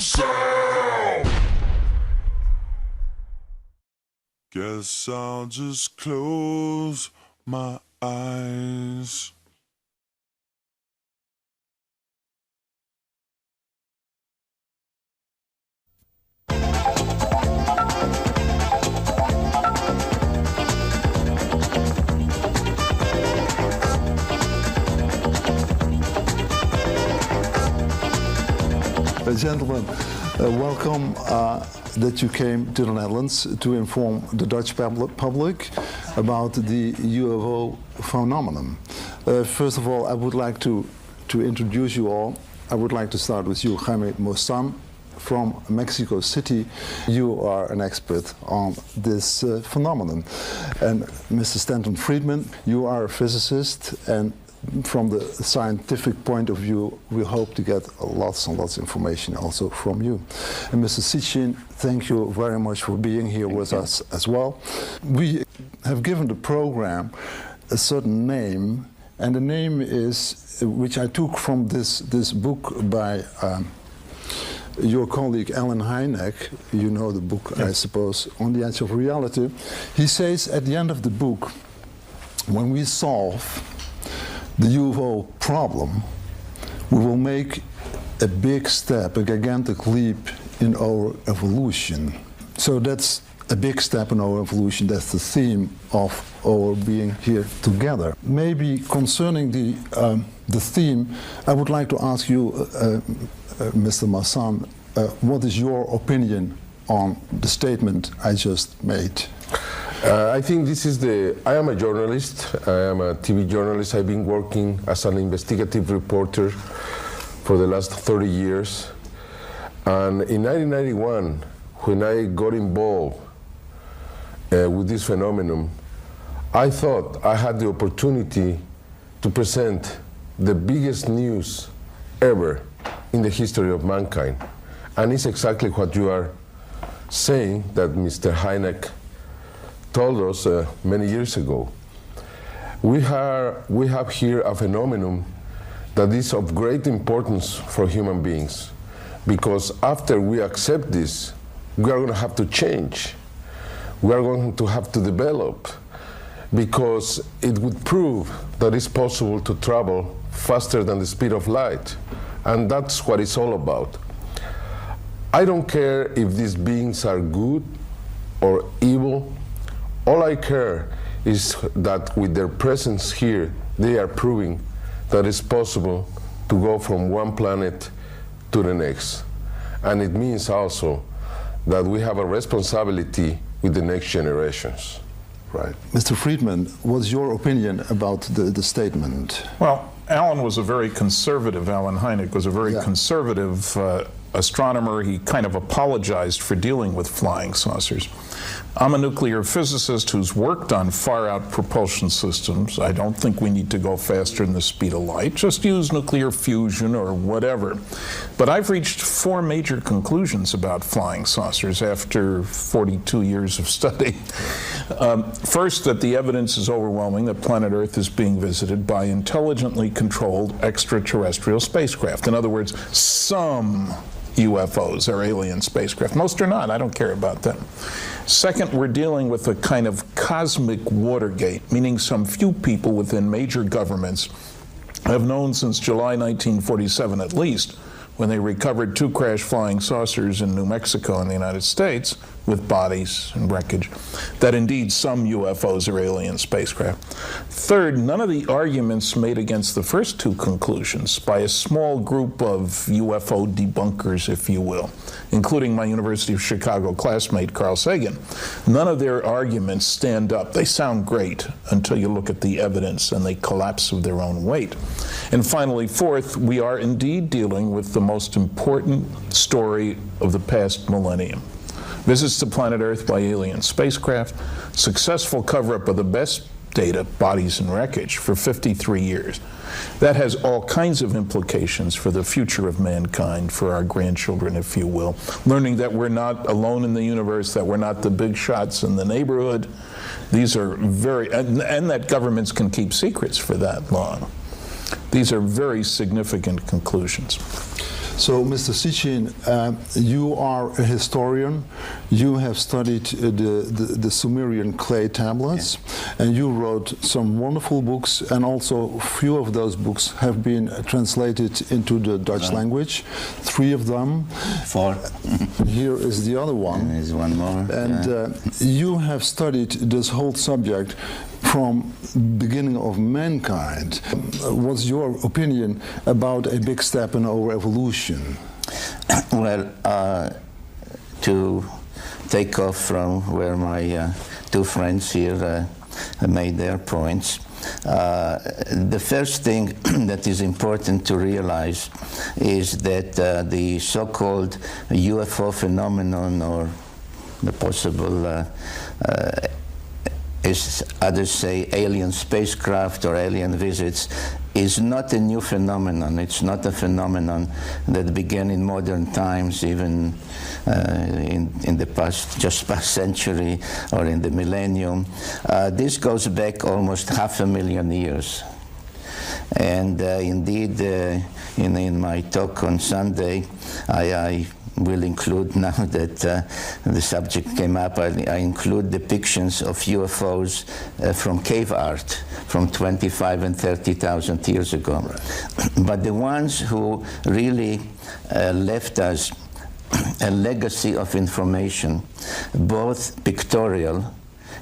sound. Guess I'll just close my eyes. Gentlemen, welcome that you came to the Netherlands to inform the Dutch public about the UFO phenomenon. First of all, I would like to introduce you all. I would like to start with you, Jaime Mossan, from Mexico City. You are an expert on this phenomenon. And Mr. Stanton Friedman, you are a physicist, and from the scientific point of view, we hope to get lots and lots of information also from you. And Mr. Sitchin, thank you very much for being here with us as well. We have given the program a certain name, and the name is, which I took from this book by your colleague Alan Hynek. You know the book, yes. I suppose, On the Edge of Reality. He says at the end of the book, when we solve the UFO problem, we will make a big step, a gigantic leap in our evolution. So that's a big step in our evolution. That's the theme of our being here together. Maybe concerning the theme, I would like to ask you, Mr. Massan, what is your opinion on the statement I just made? I think this is I am a journalist, I am a TV journalist. I've been working as an investigative reporter for the last 30 years. And in 1991, when I got involved with this phenomenon, I thought I had the opportunity to present the biggest news ever in the history of mankind. And it's exactly what you are saying, that Mr. Hynek told us many years ago. We have here a phenomenon that is of great importance for human beings, because after we accept this, we are going to have to change. We are going to have to develop, because it would prove that it's possible to travel faster than the speed of light. And that's what it's all about. I don't care if these beings are good or evil. All I care is that with their presence here, they are proving that it's possible to go from one planet to the next. And it means also that we have a responsibility with the next generations. Right. Mr. Friedman, what's your opinion about the statement? Well, Alan was a very conservative, Alan Hynek was a very conservative astronomer. He kind of apologized for dealing with flying saucers. I'm a nuclear physicist who's worked on far-out propulsion systems. I don't think we need to go faster than the speed of light. Just use nuclear fusion or whatever. But I've reached 4 major conclusions about flying saucers after 42 years of study. First, that the evidence is overwhelming that planet Earth is being visited by intelligently controlled extraterrestrial spacecraft. In other words, some UFOs are alien spacecraft. Most are not. I don't care about them. Second, we're dealing with a kind of cosmic Watergate, meaning some few people within major governments have known since July 1947 at least, when they recovered 2 crashed flying saucers in New Mexico in the United States with bodies and wreckage, that indeed some UFOs are alien spacecraft. Third, none of the arguments made against the first 2 conclusions by a small group of UFO debunkers, if you will, including my University of Chicago classmate Carl Sagan, none of their arguments stand up. They sound great until you look at the evidence and they collapse of their own weight. And finally, fourth, we are indeed dealing with the most important story of the past millennium. Visits to planet Earth by alien spacecraft, successful cover-up of the best data, bodies and wreckage, for 53 years. That has all kinds of implications for the future of mankind, for our grandchildren, if you will. Learning that we're not alone in the universe, that we're not the big shots in the neighborhood. These are very, and that governments can keep secrets for that long. These are very significant conclusions. So, Mr. Sitchin, you are a historian. You have studied the Sumerian clay tablets, and you wrote some wonderful books, and also a few of those books have been translated into the Dutch language. 3 of them. 4. Here is the other one. And there's one more. And you have studied this whole subject from beginning of mankind. What's your opinion about a big step in our evolution? Well, to take off from where my 2 friends here made their points, the first thing that is important to realize is that the so-called UFO phenomenon, or the possible as others say, alien spacecraft or alien visits, is not a new phenomenon. It's not a phenomenon that began in modern times, even in the past century or in the millennium. This goes back almost 500,000 years. And indeed, in my talk on Sunday, I will include, now that the subject came up, I include depictions of UFOs from cave art from 25 and 30,000 years ago. But the ones who really left us a legacy of information, both pictorial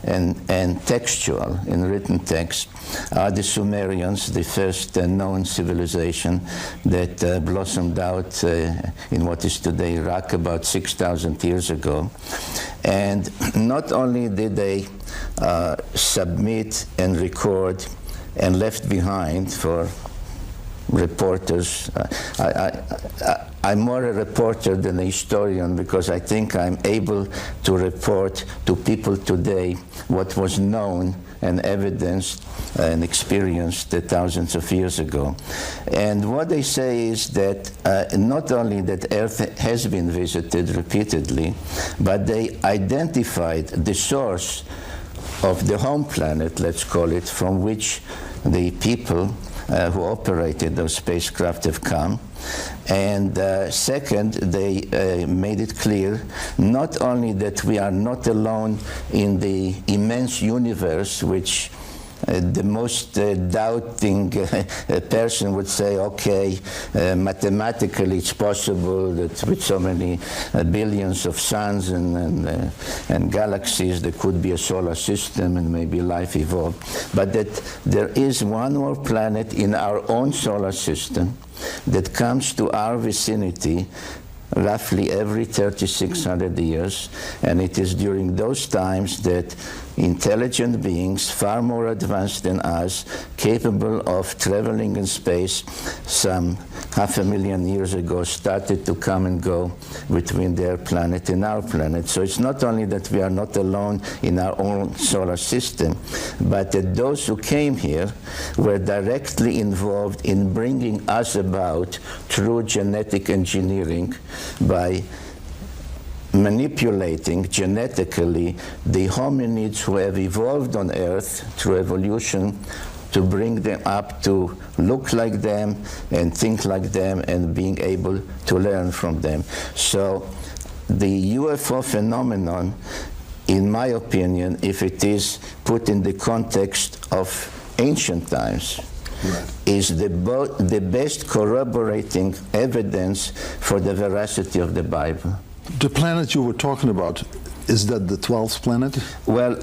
and textual, in written text, are the Sumerians, the first known civilization that blossomed out in what is today Iraq about 6,000 years ago. And not only did they submit and record and left behind for reporters. I'm more a reporter than a historian, because I think I'm able to report to people today what was known and evidenced and experienced thousands of years ago. And what they say is that not only that Earth has been visited repeatedly, but they identified the source of the home planet, let's call it, from which the people who operated those spacecraft have come. And second, they made it clear not only that we are not alone in the immense universe, which the most doubting person would say, okay, mathematically it's possible that with so many billions of suns and galaxies there could be a solar system and maybe life evolved, but that there is one more planet in our own solar system that comes to our vicinity roughly every 3,600 years, and it is during those times that intelligent beings, far more advanced than us, capable of traveling in space some 500,000 years ago, started to come and go between their planet and our planet. So it's not only that we are not alone in our own solar system, but that those who came here were directly involved in bringing us about through genetic engineering by manipulating genetically the hominids who have evolved on Earth through evolution to bring them up to look like them and think like them and being able to learn from them. So the UFO phenomenon, in my opinion, if it is put in the context of ancient times, is the best corroborating evidence for the veracity of the Bible. The planet you were talking about, is that the 12th planet? Well,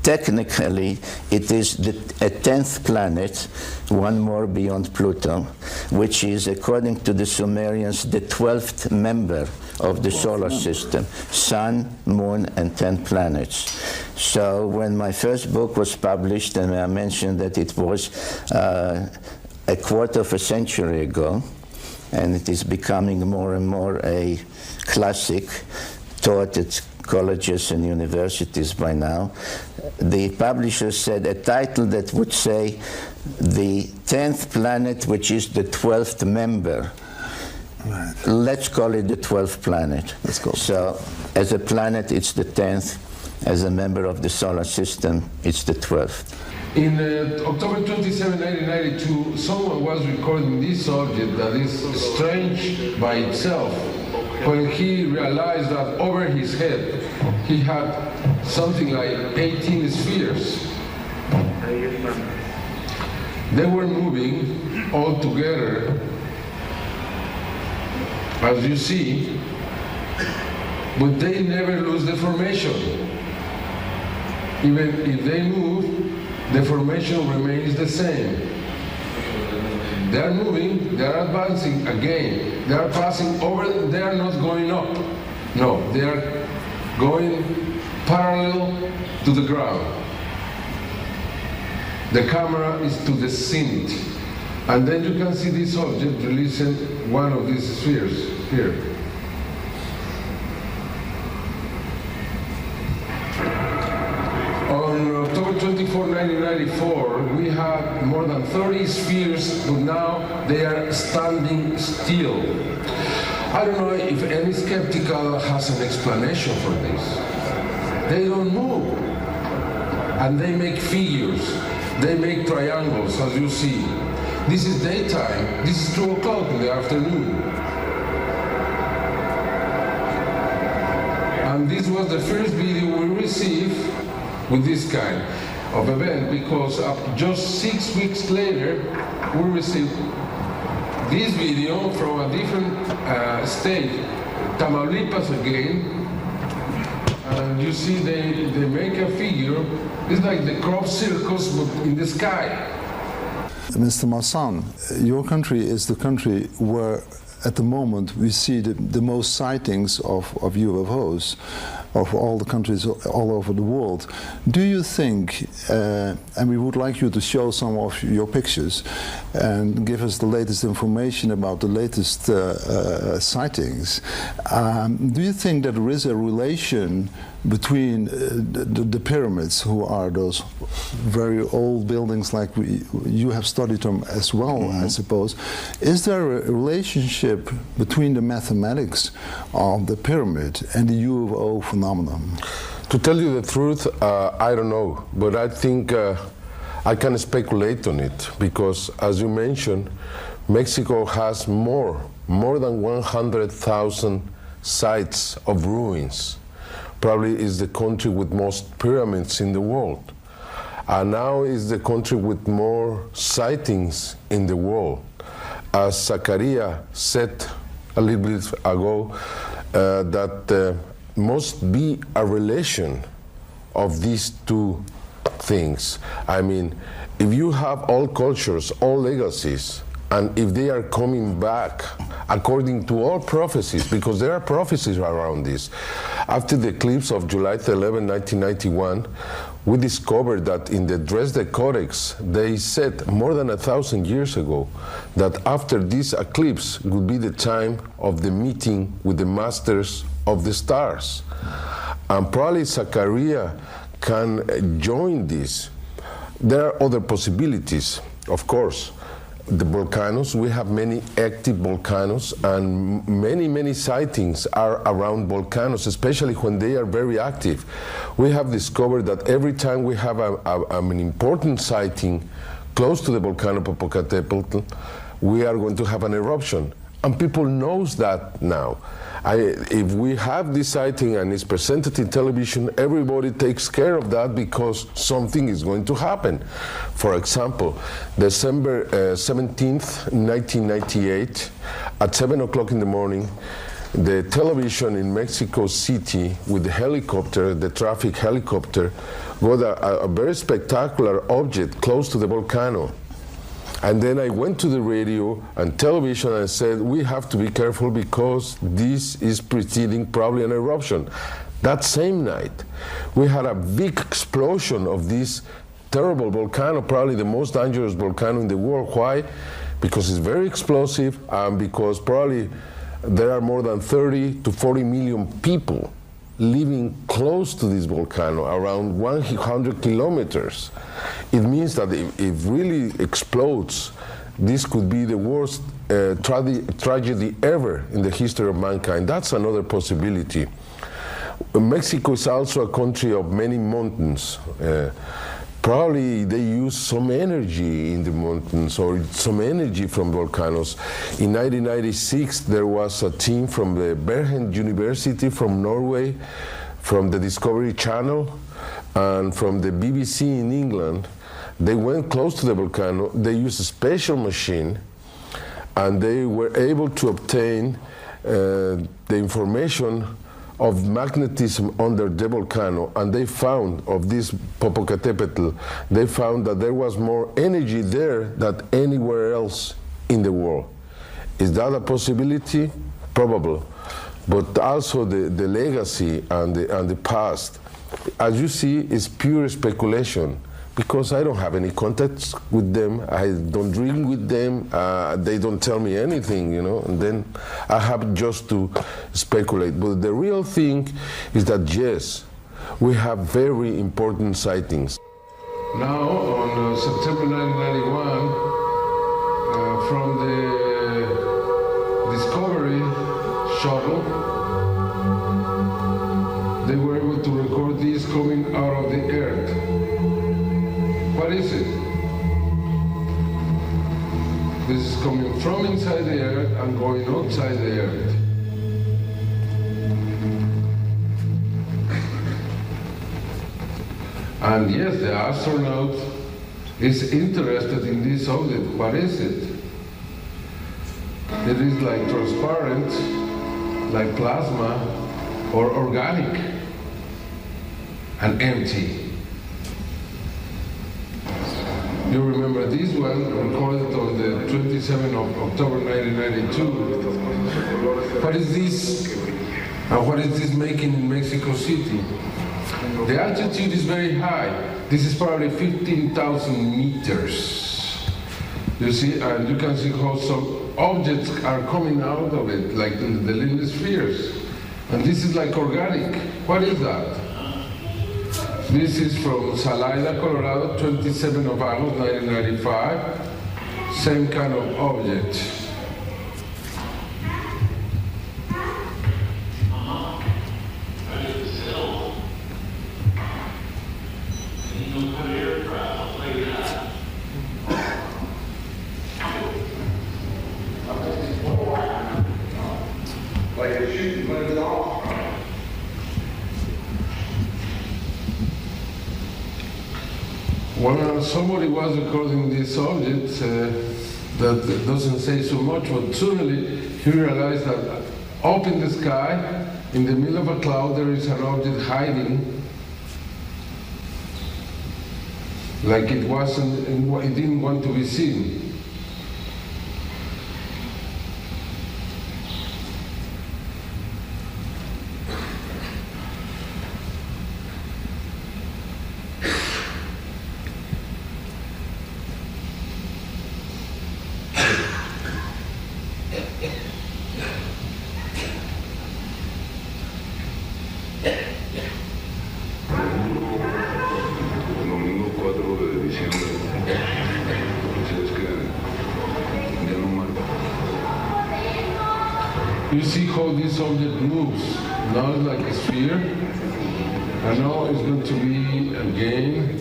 technically, it is a 10th planet, one more beyond Pluto, which is, according to the Sumerians, the 12th member of the solar system. Sun, moon, and 10 planets. So when my first book was published, and I mentioned that it was a quarter of a century ago, and it is becoming more and more a classic taught at colleges and universities by now. The publisher said a title that would say the 10th planet, which is the 12th member. Right. Let's call it the 12th planet. Let's go. So as a planet, it's the 10th. As a member of the solar system, it's the 12th. In October 27, 1992, someone was recording this object that is strange by itself when he realized that over his head he had something like 18 spheres. They were moving all together, as you see, but they never lose the formation. Even if they move, the formation remains the same. They are moving, they are advancing again. They are passing over, they are not going up. No, they are going parallel to the ground. The camera is to the zenith. And then you can see this object releasing one of these spheres here. On October 24, 1994, we had more than 30 spheres, but now they are standing still. I don't know if any skeptical has an explanation for this. They don't move, and they make figures. They make triangles, as you see. This is daytime. This is 2 o'clock in the afternoon. And this was the first video we received with this kind of event, because just 6 weeks later, we received this video from a different state, Tamaulipas again. And you see they make a figure. It's like the crop circles, but in the sky. Mr. Massan, your country is the country where at the moment we see the most sightings of UFOs of all the countries all over the world. Do you think, and we would like you to show some of your pictures and give us the latest information about the latest sightings, do you think that there is a relation between the pyramids, who are those very old buildings like you have studied them as well, I suppose. Is there a relationship between the mathematics of the pyramid and the UFO phenomenon? To tell you the truth, I don't know, but I think I can speculate on it, because as you mentioned, Mexico has more than 100,000 sites of ruins. Probably is the country with most pyramids in the world. And now is the country with more sightings in the world. As Zakaria said a little bit ago, that must be a relation of these two things. I mean, if you have all cultures, all legacies, and if they are coming back according to all prophecies, because there are prophecies around this. After the eclipse of July 11, 1991, we discovered that in the Dresden Codex, they said more than 1,000 years ago that after this eclipse would be the time of the meeting with the masters of the stars. And probably Zakaria can join this. There are other possibilities, of course. The volcanoes, we have many active volcanoes, and many sightings are around volcanoes, especially when they are very active. We have discovered that every time we have an important sighting close to the volcano Popocatépetl, we are going to have an eruption. And people knows that now. If we have this sighting and it's presented in television, everybody takes care of that because something is going to happen. For example, December 17th, 1998, at 7 o'clock in the morning, the television in Mexico City with the helicopter, the traffic helicopter, got a very spectacular object close to the volcano. And then I went to the radio and television and said, we have to be careful because this is preceding probably an eruption. That same night, we had a big explosion of this terrible volcano, probably the most dangerous volcano in the world. Why? Because it's very explosive and because probably there are more than 30 to 40 million people living close to this volcano, around 100 kilometers. It means that if it really explodes, this could be the worst tragedy ever in the history of mankind. That's another possibility. Mexico is also a country of many mountains. Probably they use some energy in the mountains or some energy from volcanoes. In 1996, there was a team from the Bergen University from Norway, from the Discovery Channel, and from the BBC in England. They went close to the volcano. They used a special machine, and they were able to obtain the information of magnetism under the volcano, and they found of this Popocatépetl, they found that there was more energy there than anywhere else in the world. Is that a possibility? Probable. But also the legacy and the past, as you see, is pure speculation, because I don't have any contacts with them, I don't drink with them, they don't tell me anything, you know, and then I have just to speculate. But the real thing is that, yes, we have very important sightings. Now, on September 1991, from the Discovery shuttle, they were able to record these coming out of the Earth. What is it? This is coming from inside the Earth and going outside the Earth. And yes, the astronaut is interested in this object. What is it? It is like transparent, like plasma, or organic, and empty. You remember this one, recorded on the 27th of October 1992. What is this? And what is this making in Mexico City? The altitude is very high. This is probably 15,000 meters. You see, and you can see how some objects are coming out of it, like the little spheres. And this is like organic. What is that? This is from Salida, Colorado, 27th of August, 1995. Same kind of object. Well, somebody was recording this object that doesn't say so much, but suddenly he realized that up in the sky, in the middle of a cloud, there is an object hiding, like it didn't want to be seen. You see how this object moves. Now it's like a sphere, and now it's going to be again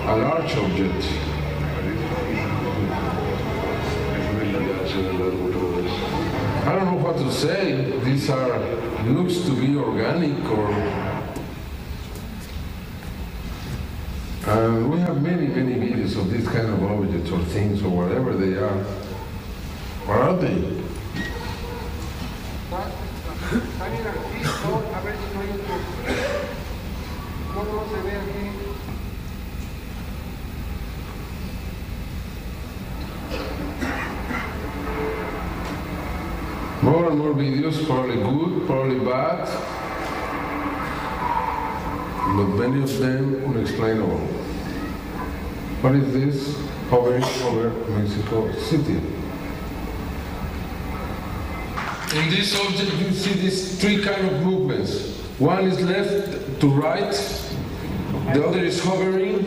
a large object. I don't know what to say. These looks to be organic, or we have many videos of this kind of objects or things or whatever they are. What are they? More and more videos, probably good, probably bad, but many of them unexplainable. What is this? Hovering over Mexico City. In this object, you see these three kind of movements. One is left to right, the other is hovering,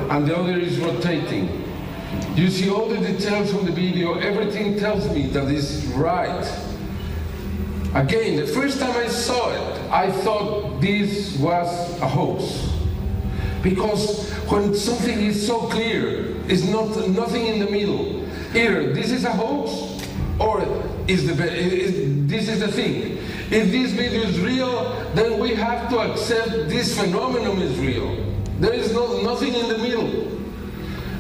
and the other is rotating. You see all the details from the video, everything tells me that it's right. Again, the first time I saw it, I thought this was a hoax. Because when something is so clear, it's nothing in the middle. Either this is a hoax, or this is the thing. If this video is real, then we have to accept this phenomenon is real. There is nothing in the middle.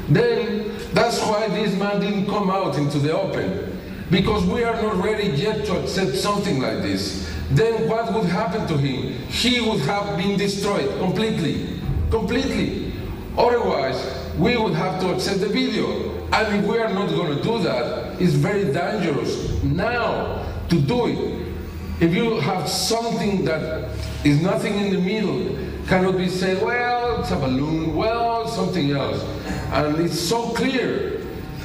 Then that's why this man didn't come out into the open, because we are not ready yet to accept something like this. Then what would happen to him? He would have been destroyed completely. Completely. Otherwise, we would have to accept the video. And if we are not going to do that, it's very dangerous now to do it. If you have something that is nothing in the middle, cannot be said, well, it's a balloon, well, something else. And it's so clear,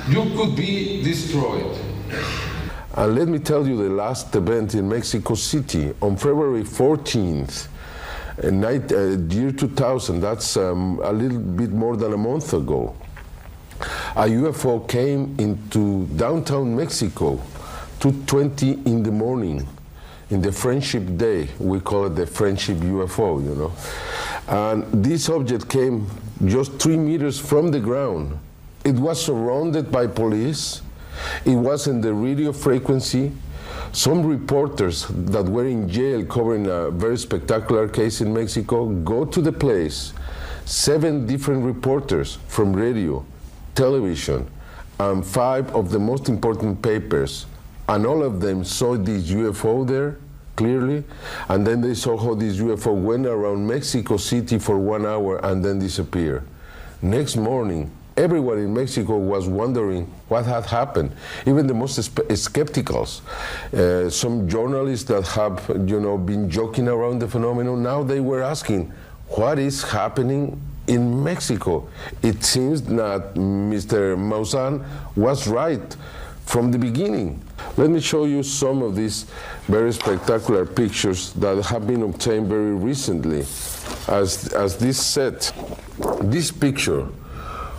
you could be destroyed. And let me tell you the last event in Mexico City on February 14th, year 2000, that's a little bit more than a month ago. A UFO came into downtown Mexico, 2:20 in the morning, in the Friendship Day. We call it the Friendship UFO, you know. And this object came just 3 meters from the ground. It was surrounded by police. It was in the radio frequency. Some reporters that were in jail covering a very spectacular case in Mexico go to the place. 7 different reporters from radio, television, and 5 of the most important papers. And all of them saw this UFO there, clearly. And then they saw how this UFO went around Mexico City for 1 hour and then disappeared. Next morning, everyone in Mexico was wondering what had happened. Even the most skepticals. Some journalists that have, been joking around the phenomenon, now they were asking, what is happening in Mexico? It seems that Mr. Maussan was right from the beginning. Let me show you some of these very spectacular pictures that have been obtained very recently. As this set, this picture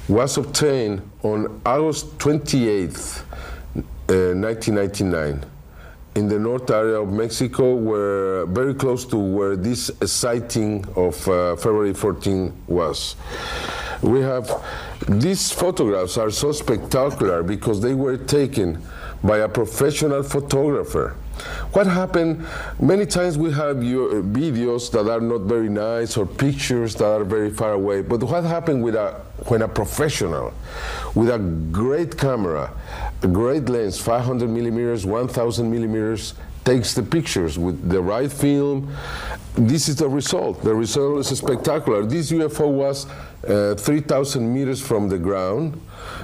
was obtained on August 28th, 1999, in the north area of Mexico, where very close to where this sighting of February 14 was. We have, these photographs are so spectacular because they were taken by a professional photographer. What happened, many times we have videos that are not very nice or pictures that are very far away, but what happened when a professional with a great camera, a great lens, 500 millimeters, 1000 millimeters, takes the pictures with the right film, this is the result. The result is spectacular. This UFO was 3,000 meters from the ground.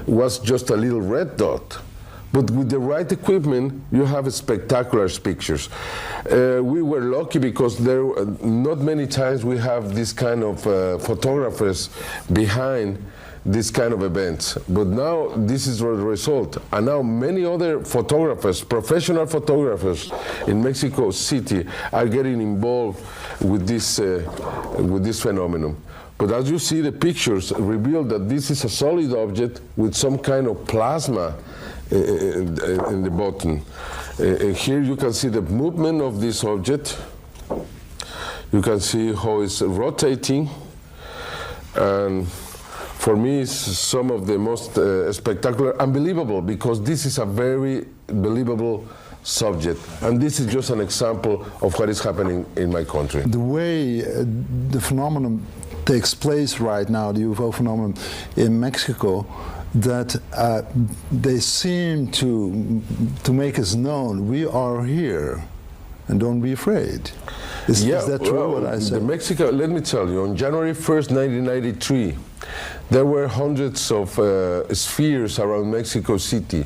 It was just a little red dot. But with the right equipment, you have spectacular pictures. We were lucky because not many times we have this kind of photographers behind this kind of events. But now this is the result. And now many other photographers, professional photographers in Mexico City are getting involved with this phenomenon. But as you see, the pictures reveal that this is a solid object with some kind of plasma in the bottom. Here you can see the movement of this object. You can see how it's rotating. And for me, it's some of the most spectacular, unbelievable, because this is a very believable subject. And this is just an example of what is happening in my country. The way the phenomenon takes place right now, the UFO phenomenon in Mexico, that they seem to make us known, we are here, and don't be afraid. Is that true, what I said? Mexico, let me tell you, on January 1st, 1993, there were hundreds of spheres around Mexico City.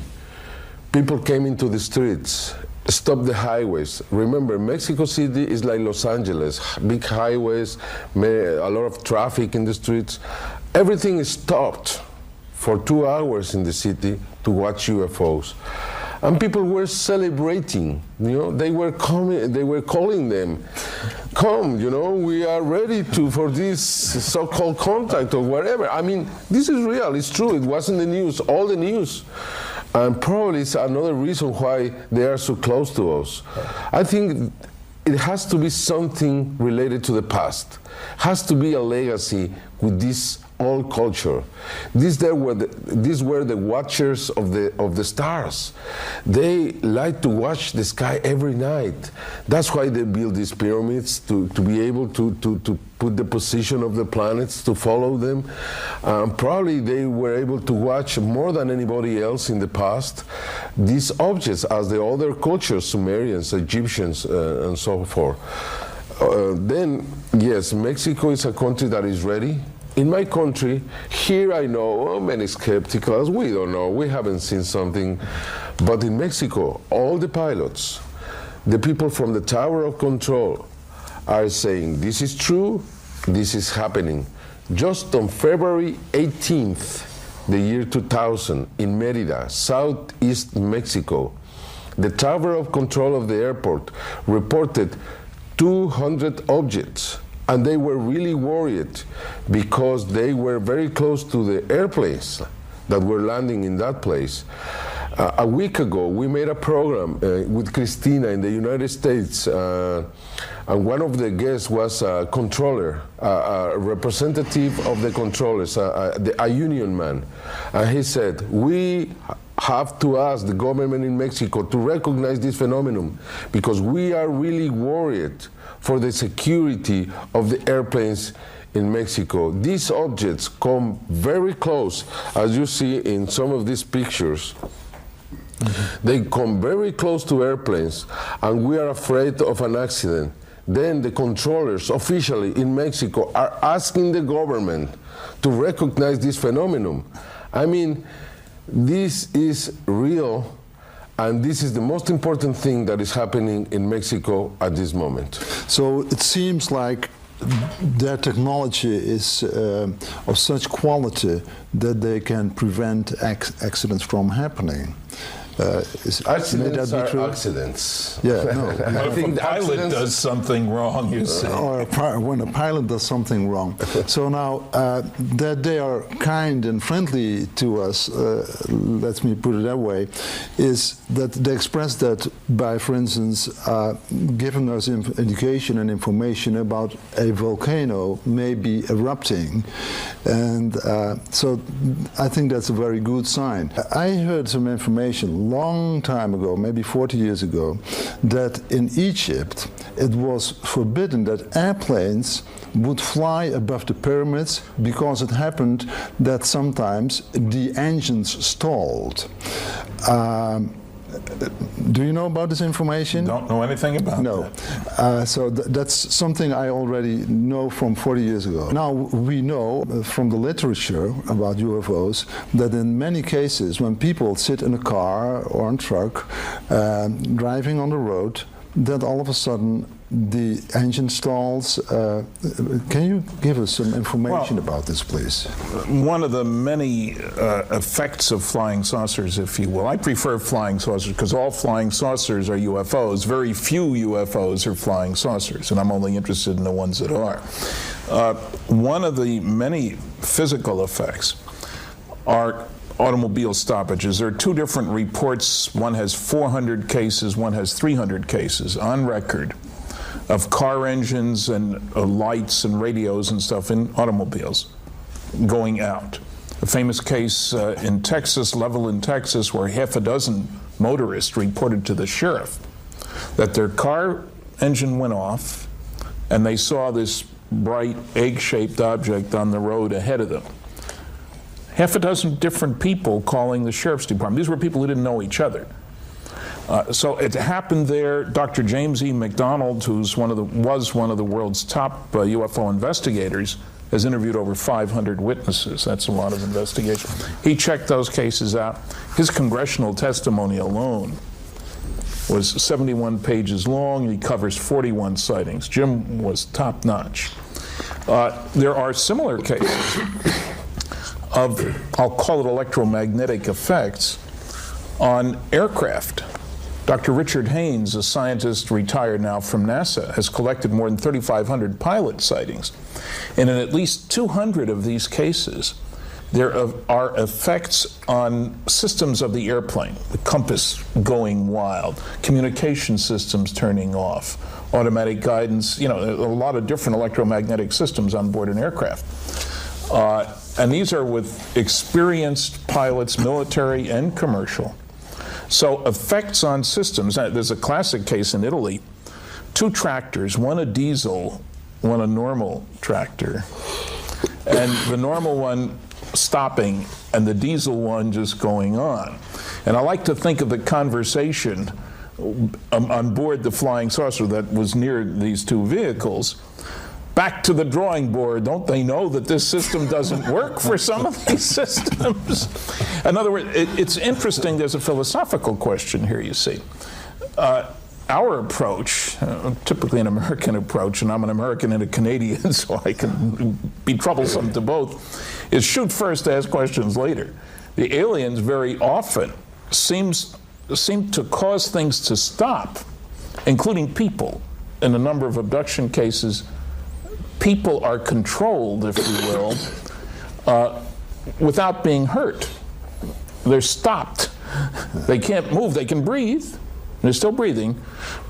People came into the streets, stopped the highways. Remember, Mexico City is like Los Angeles, big highways, a lot of traffic in the streets. Everything is stopped for 2 hours in the city to watch UFOs. And people were celebrating, they were coming, they were calling them, come, we are ready for this so-called contact or whatever. I mean, this is real, it's true, it was in the news, all the news. And probably it's another reason why they are so close to us. I think it has to be something related to the past. Has to be a legacy with this old culture. These were the watchers of the stars. They like to watch the sky every night. That's why they build these pyramids, to be able to put the position of the planets, to follow them. Probably they were able to watch more than anybody else in the past these objects as the other cultures, Sumerians, Egyptians, and so forth. Then, yes, Mexico is a country that is ready. In my country, here I know many skeptics, we don't know, we haven't seen something. But in Mexico, all the pilots, the people from the Tower of Control are saying, this is true, this is happening. Just on February 18th, the year 2000, in Mérida, southeast Mexico, the Tower of Control of the airport reported 200 objects. And they were really worried because they were very close to the airplanes that were landing in that place. A week ago, we made a program with Christina in the United States, and one of the guests was a controller, a representative of the controllers, a union man. And he said, we have to ask the government in Mexico to recognize this phenomenon because we are really worried for the security of the airplanes in Mexico. These objects come very close, as you see in some of these pictures. Mm-hmm. They come very close to airplanes, and we are afraid of an accident. Then the controllers officially in Mexico are asking the government to recognize this phenomenon. I mean, this is real. And this is the most important thing that is happening in Mexico at this moment. So it seems like their technology is of such quality that they can prevent accidents from happening. Accidents are true? Accidents. Yeah, no. I think the pilot does something wrong, you say. Or when a pilot does something wrong. So now that they are kind and friendly to us, let me put it that way, is that they express that by, for instance, giving us education and information about a volcano may be erupting. And so I think that's a very good sign. I heard some information long time ago, maybe 40 years ago, that in Egypt it was forbidden that airplanes would fly above the pyramids because it happened that sometimes the engines stalled. Do you know about this information? Don't know anything about that. So that's something I already know from 40 years ago. Now we know from the literature about UFOs that in many cases when people sit in a car or a truck driving on the road, that all of a sudden the engine stalls. Can you give us some information about this, please? One of the many effects of flying saucers, if you will. I prefer flying saucers because all flying saucers are UFOs. Very few UFOs are flying saucers, and I'm only interested in the ones that are. One of the many physical effects are automobile stoppages. There are two different reports. One has 400 cases, one has 300 cases on record of car engines and lights and radios and stuff in automobiles going out. A famous case in Texas, Level in Texas, where half a dozen motorists reported to the sheriff that their car engine went off and they saw this bright egg-shaped object on the road ahead of them. Half a dozen different people calling the sheriff's department. These were people who didn't know each other. So it happened there. Dr. James E. McDonald, who's was one of the world's top UFO investigators, has interviewed over 500 witnesses. That's a lot of investigation. He checked those cases out. His congressional testimony alone was 71 pages long. He covers 41 sightings. Jim was top-notch. There are similar cases of, I'll call it electromagnetic effects, on aircraft. Dr. Richard Haynes, a scientist retired now from NASA, has collected more than 3,500 pilot sightings. And in at least 200 of these cases, there are effects on systems of the airplane, the compass going wild, communication systems turning off, automatic guidance, a lot of different electromagnetic systems on board an aircraft. And these are with experienced pilots, military and commercial. So effects on systems, there's a classic case in Italy, 2 tractors, one a diesel, one a normal tractor, and the normal one stopping and the diesel one just going on. And I like to think of the conversation on board the flying saucer that was near these 2 vehicles. Back to the drawing board. Don't they know that this system doesn't work for some of these systems? In other words, it's interesting. There's a philosophical question here, you see. Our approach, typically an American approach, and I'm an American and a Canadian, so I can be troublesome to both, is shoot first, ask questions later. The aliens very often seem to cause things to stop, including people. In a number of abduction cases, people are controlled, if you will, without being hurt. They're stopped. They can't move. They can breathe. They're still breathing,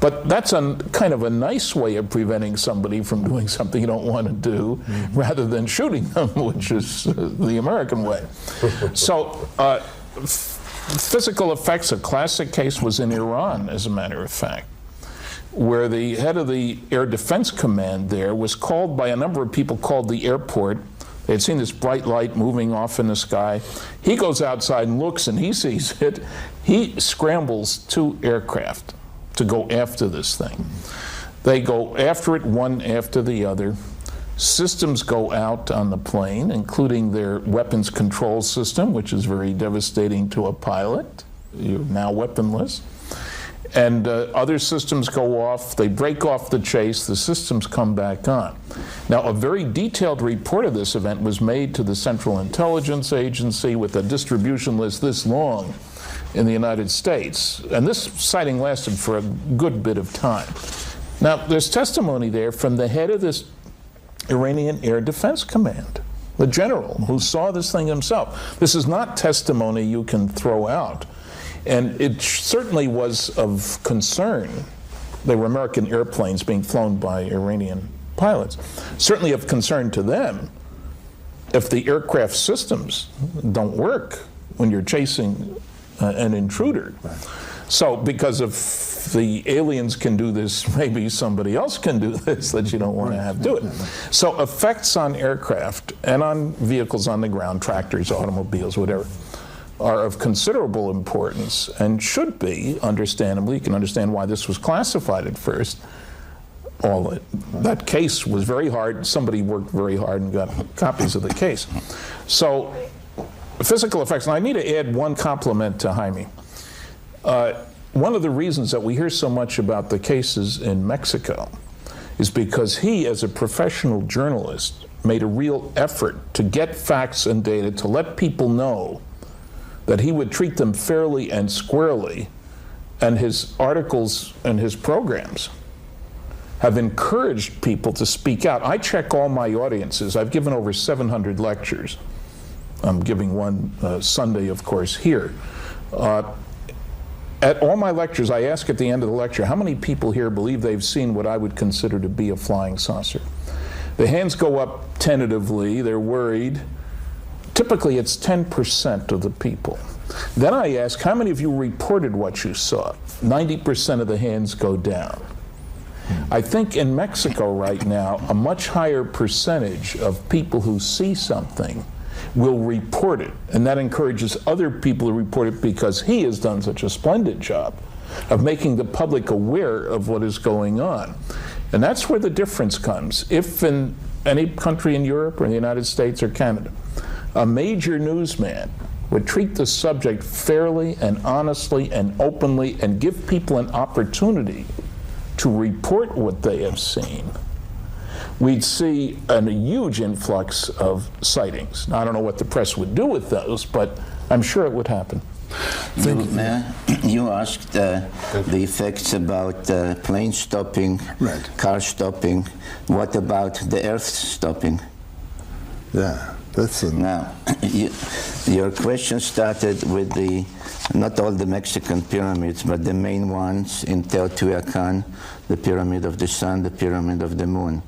but that's kind of a nice way of preventing somebody from doing something you don't want to do, rather than shooting them, which is the American way. So physical effects, a classic case was in Iran, as a matter of fact, where the head of the Air Defense Command there was called by a number of people, called the airport. They had seen this bright light moving off in the sky. He goes outside and looks, and he sees it. He scrambles 2 aircraft to go after this thing. They go after it one after the other. Systems go out on the plane, including their weapons control system, which is very devastating to a pilot. You're now weaponless. And other systems go off, they break off the chase, the systems come back on. Now, a very detailed report of this event was made to the Central Intelligence Agency with a distribution list this long in the United States. And this sighting lasted for a good bit of time. Now, there's testimony there from the head of this Iranian Air Defense Command, the general who saw this thing himself. This is not testimony you can throw out. And it certainly was of concern. They were American airplanes being flown by Iranian pilots. Certainly of concern to them if the aircraft systems don't work when you're chasing an intruder. So because if the aliens can do this, maybe somebody else can do this that you don't want to have do it. So effects on aircraft and on vehicles on the ground, tractors, automobiles, whatever, are of considerable importance and should be, understandably. You can understand why this was classified at first. That case was very hard. Somebody worked very hard and got copies of the case. So physical effects, and I need to add one compliment to Jaime. One of the reasons that we hear so much about the cases in Mexico is because he, as a professional journalist, made a real effort to get facts and data to let people know that he would treat them fairly and squarely, and his articles and his programs have encouraged people to speak out. I check all my audiences. I've given over 700 lectures. I'm giving one Sunday, of course, here. At all my lectures, I ask at the end of the lecture, how many people here believe they've seen what I would consider to be a flying saucer? The hands go up tentatively, they're worried. Typically, it's 10% of the people. Then I ask, how many of you reported what you saw? 90% of the hands go down. I think in Mexico right now, a much higher percentage of people who see something will report it, and that encourages other people to report it because he has done such a splendid job of making the public aware of what is going on. And that's where the difference comes. If in any country in Europe or in the United States or Canada, a major newsman would treat the subject fairly and honestly and openly and give people an opportunity to report what they have seen, we'd see a huge influx of sightings. Now, I don't know what the press would do with those, but I'm sure it would happen. You asked the effects about plane stopping, right, car stopping. What about the Earth stopping? Yeah. That's a, Now, your question started with not all the Mexican pyramids, but the main ones in Teotihuacan, the Pyramid of the Sun, the Pyramid of the Moon.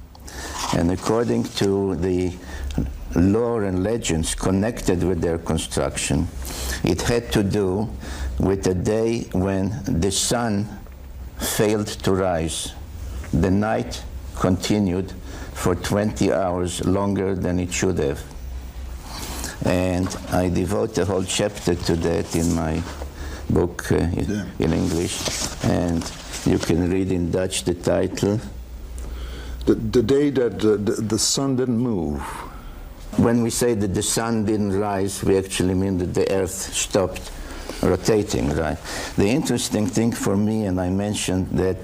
And according to the lore and legends connected with their construction, it had to do with a day when the sun failed to rise. The night continued for 20 hours longer than it should have. And I devote a whole chapter to that in my book in English. And you can read in Dutch the title. the day that the sun didn't move. When we say that the sun didn't rise, we actually mean that the earth stopped rotating, right? The interesting thing for me, and I mentioned that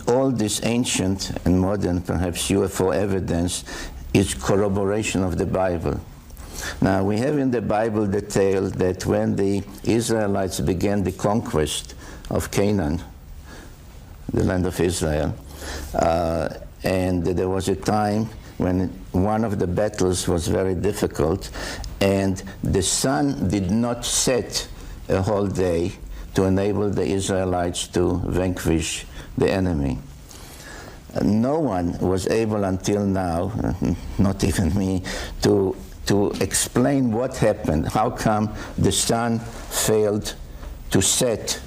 all this ancient and modern, perhaps UFO evidence, is corroboration of the Bible. Now, we have in the Bible the tale that when the Israelites began the conquest of Canaan, the land of Israel, and there was a time when one of the battles was very difficult, and the sun did not set a whole day to enable the Israelites to vanquish the enemy. No one was able until now, not even me, to explain what happened. How come the sun failed to set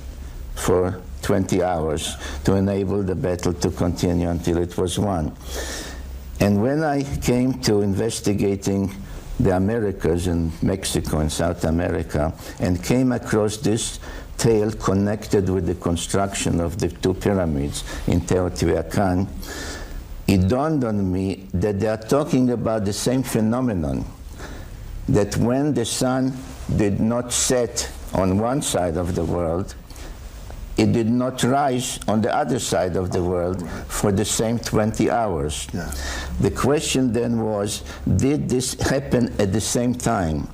for 20 hours to enable the battle to continue until it was won? And when I came to investigating the Americas and Mexico and South America, and came across this tale connected with the construction of the two pyramids in Teotihuacan, it dawned on me that they are talking about the same phenomenon, that when the sun did not set on one side of the world, it did not rise on the other side of the world for the same 20 hours. Yeah. The question then was, did this happen at the same time?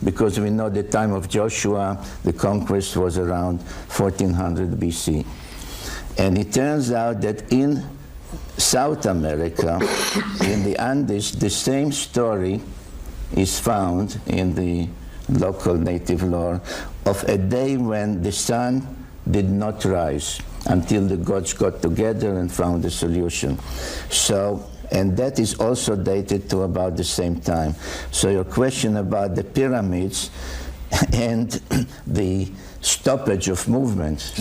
Because we know the time of Joshua, the conquest was around 1400 BC. And it turns out that in South America, in the Andes, the same story is found in the local native lore of a day when the sun did not rise until the gods got together and found a solution. So, and that is also dated to about the same time. So your question about the pyramids and the stoppage of movement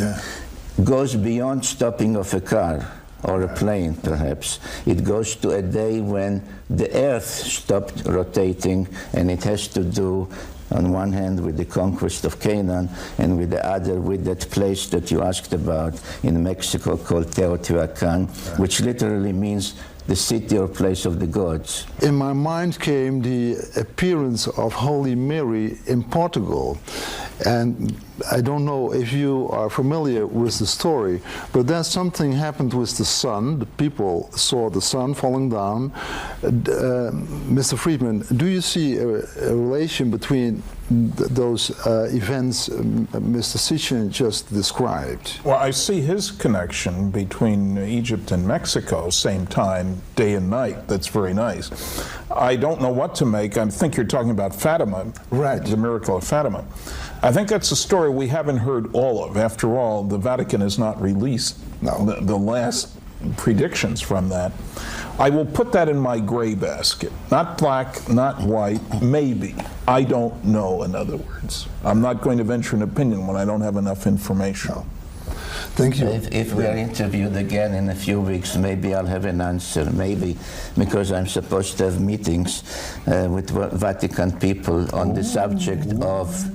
goes beyond stopping of a car or a plane, perhaps. It goes to a day when the earth stopped rotating, and it has to do on one hand with the conquest of Canaan, and with the other with that place that you asked about in Mexico called Teotihuacan, which literally means the city or place of the gods. In my mind came the appearance of Holy Mary in Portugal. And I don't know if you are familiar with the story, but then something happened with the sun. The people saw the sun falling down. Mr. Friedman, do you see a relation between those events Mr. Sitchin just described? Well, I see his connection between Egypt and Mexico, same time, day and night. That's very nice. I don't know what to make. I think you're talking about Fatima, right? The miracle of Fatima. I think that's a story we haven't heard all of. After all, the Vatican has not released the last predictions from that. I will put that in my gray basket. Not black, not white, maybe. I don't know, in other words. I'm not going to venture an opinion when I don't have enough information. No. Thank you. If we are interviewed again in a few weeks, maybe I'll have an answer, maybe, because I'm supposed to have meetings with Vatican people on the subject of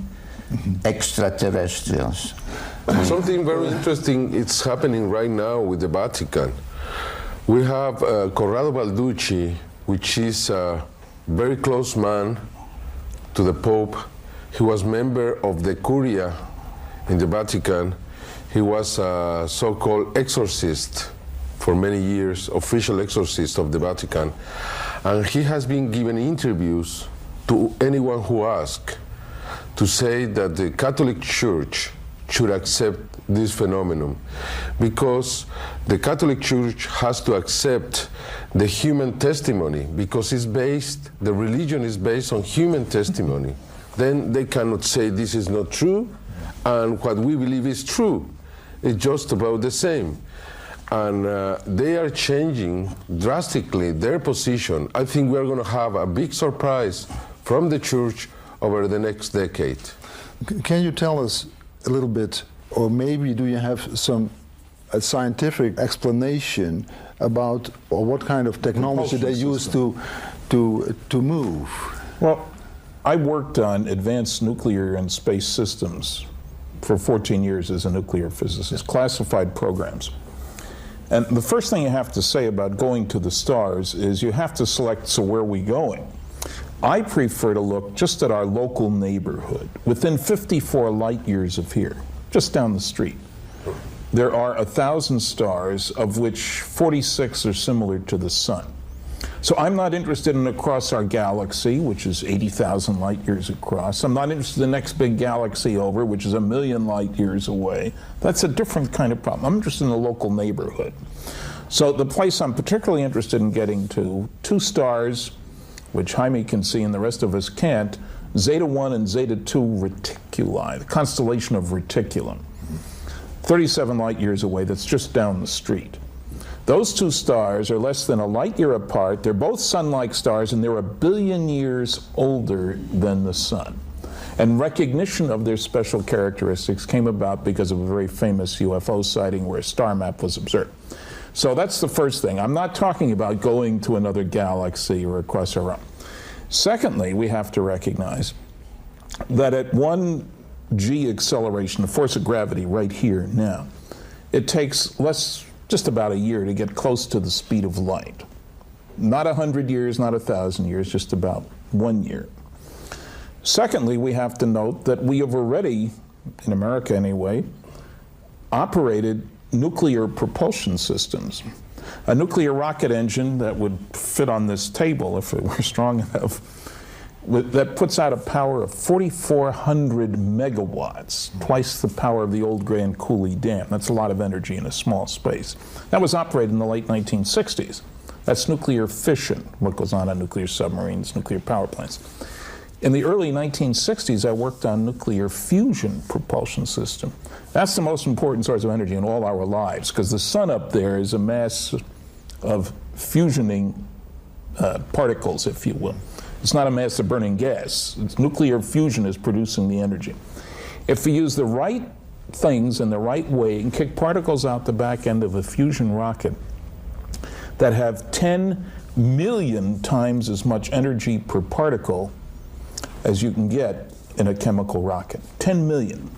extraterrestrials. Something very interesting is happening right now with the Vatican. We have Corrado Balducci, which is a very close man to the Pope. He was member of the Curia in the Vatican. He was a so-called exorcist for many years, official exorcist of the Vatican. And he has been given interviews to anyone who asks, to say that the Catholic Church should accept this phenomenon, because the Catholic Church has to accept the human testimony, because the religion is based on human testimony. Then they cannot say this is not true, and what we believe is true. It's just about the same. And they are changing drastically their position. I think we're going to have a big surprise from the church over the next decade. Can you tell us a little bit, or maybe do you have some scientific explanation about or what kind of technology they use to move? Well, I worked on advanced nuclear and space systems for 14 years as a nuclear physicist, classified programs. And the first thing you have to say about going to the stars is you have to select, so where are we going? I prefer to look just at our local neighborhood, within 54 light years of here, just down the street. There are 1,000 stars, of which 46 are similar to the sun. So I'm not interested in across our galaxy, which is 80,000 light years across. I'm not interested in the next big galaxy over, which is 1 million light years away. That's a different kind of problem. I'm interested in the local neighborhood. So the place I'm particularly interested in getting to, 2 stars, which Jaime can see and the rest of us can't, Zeta 1 and Zeta 2 reticuli, the constellation of Reticulum. 37 light years away, that's just down the street. Those 2 stars are less than a light year apart. They're both sun-like stars, and they're 1 billion years older than the sun. And recognition of their special characteristics came about because of a very famous UFO sighting where a star map was observed. So that's the first thing. I'm not talking about going to another galaxy or across our own. Secondly, we have to recognize that at 1 g acceleration, the force of gravity right here now, it takes just about a year to get close to the speed of light. Not 100 years, not 1,000 years, just about 1 year. Secondly, we have to note that we have already, in America anyway, operated nuclear propulsion systems. A nuclear rocket engine that would fit on this table if it were strong enough, that puts out a power of 4,400 megawatts, twice the power of the old Grand Coulee Dam. That's a lot of energy in a small space. That was operated in the late 1960s. That's nuclear fission, what goes on nuclear submarines, nuclear power plants. In the early 1960s, I worked on nuclear fusion propulsion system. That's the most important source of energy in all our lives, because the sun up there is a mass of fusioning particles, if you will. It's not a mass of burning gas. It's nuclear fusion is producing the energy. If we use the right things in the right way and kick particles out the back end of a fusion rocket that have 10 million times as much energy per particle as you can get in a chemical rocket. 10 million.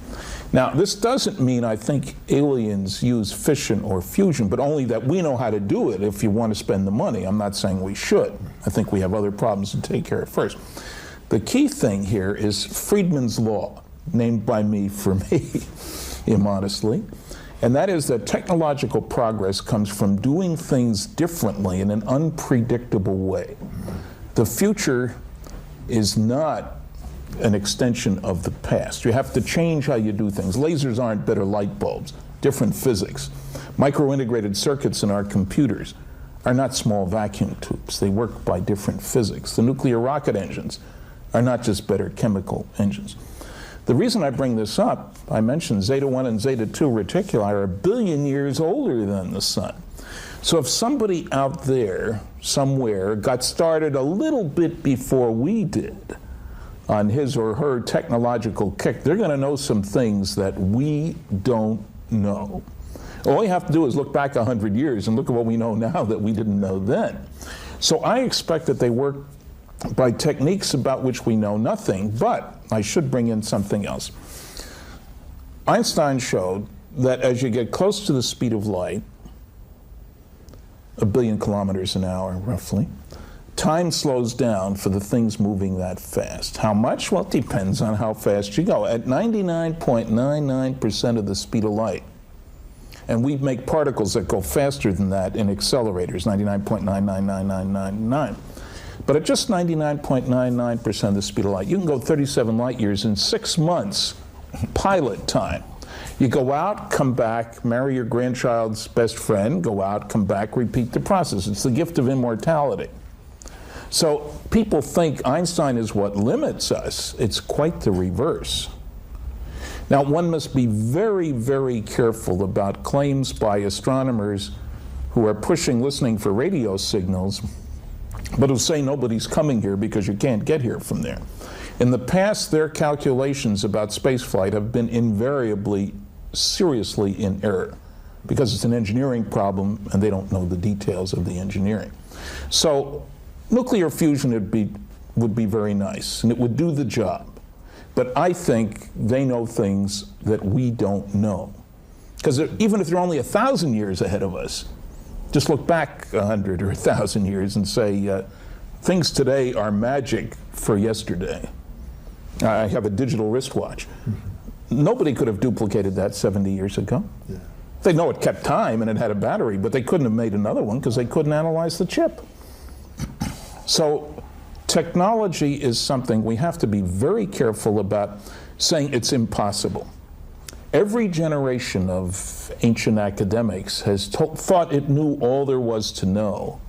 Now, this doesn't mean I think aliens use fission or fusion, but only that we know how to do it if you want to spend the money. I'm not saying we should. I think we have other problems to take care of first. The key thing here is Friedman's law, named by me for me, immodestly, and that is that technological progress comes from doing things differently in an unpredictable way. The future is not an extension of the past. You have to change how you do things. Lasers aren't better light bulbs, different physics. Micro-integrated circuits in our computers are not small vacuum tubes. They work by different physics. The nuclear rocket engines are not just better chemical engines. The reason I bring this up, I mentioned Zeta 1 and Zeta 2 reticuli are 1 billion years older than the sun. So if somebody out there, somewhere, got started a little bit before we did on his or her technological kick, they're going to know some things that we don't know. All you have to do is look back 100 years and look at what we know now that we didn't know then. So I expect that they work by techniques about which we know nothing, but I should bring in something else. Einstein showed that as you get close to the speed of light, 1 billion kilometers an hour roughly, time slows down for the things moving that fast. How much? Well, it depends on how fast you go. At 99.99% of the speed of light, and we make particles that go faster than that in accelerators, 99.99999. But at just 99.99% of the speed of light, you can go 37 light years in 6 months pilot time. You go out, come back, marry your grandchild's best friend, go out, come back, repeat the process. It's the gift of immortality. So people think Einstein is what limits us. It's quite the reverse. Now, one must be very, very careful about claims by astronomers who are pushing listening for radio signals, but who say nobody's coming here because you can't get here from there. In the past, their calculations about spaceflight have been invariably seriously in error because it's an engineering problem and they don't know the details of the engineering. So nuclear fusion would be very nice and it would do the job. But I think they know things that we don't know. Because even if they're only 1,000 years ahead of us, just look back 100 or 1,000 years and say, things today are magic for yesterday. I have a digital wristwatch. Nobody could have duplicated that 70 years ago. Yeah. They know it kept time and it had a battery, but they couldn't have made another one because they couldn't analyze the chip. So technology is something we have to be very careful about saying it's impossible. Every generation of ancient academics has thought it knew all there was to know,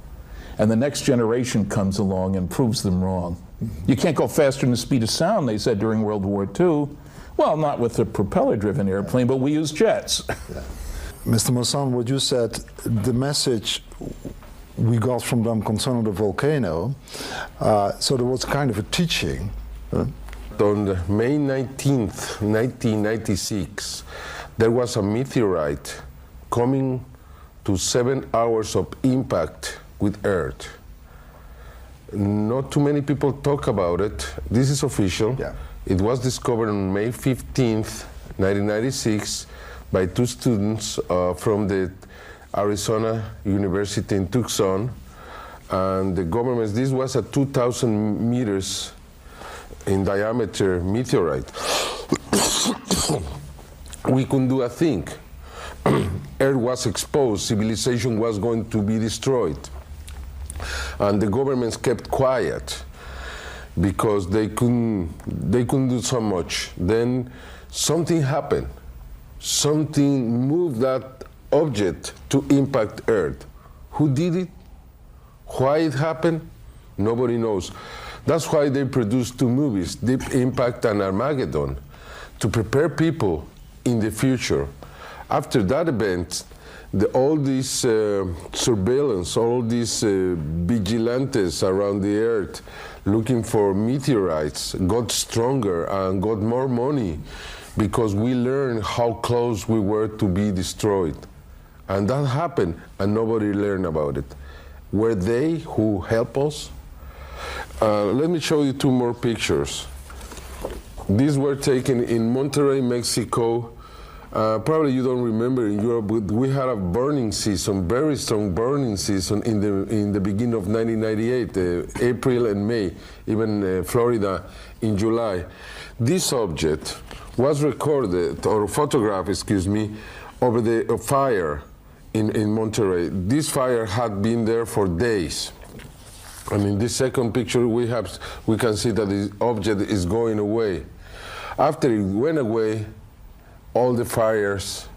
and the next generation comes along and proves them wrong. You can't go faster than the speed of sound, they said during World War II. Well, not with a propeller-driven airplane, but we use jets. Yeah. Mr. Moissan, what you said, the message we got from them concerning the volcano, so there was kind of a teaching. On May 19th, 1996, there was a meteorite coming to 7 hours of impact with Earth. Not too many people talk about it. This is official. Yeah. It was discovered on May 15th, 1996, by two students from the Arizona University in Tucson. And the government, this was a 2,000 meters in diameter meteorite. We couldn't do a thing. Earth was exposed, civilization was going to be destroyed. And the governments kept quiet because they couldn't do so much. Then something happened. Something moved that object to impact Earth. Who did it? Why it happened? Nobody knows. That's why they produced two movies, Deep Impact and Armageddon, to prepare people in the future. After that event, all this surveillance, all these vigilantes around the Earth looking for meteorites got stronger and got more money because we learned how close we were to be destroyed. And that happened, and nobody learned about it. Were they who helped us? Let me show you two more pictures. These were taken in Monterrey, Mexico. Probably you don't remember in Europe, but we had a burning season, very strong burning season in the beginning of 1998, April and May, even Florida in July. This object was recorded, or photographed, excuse me, over the fire in Monterrey. This fire had been there for days. And in this second picture, we can see that the object is going away. After it went away, all the fires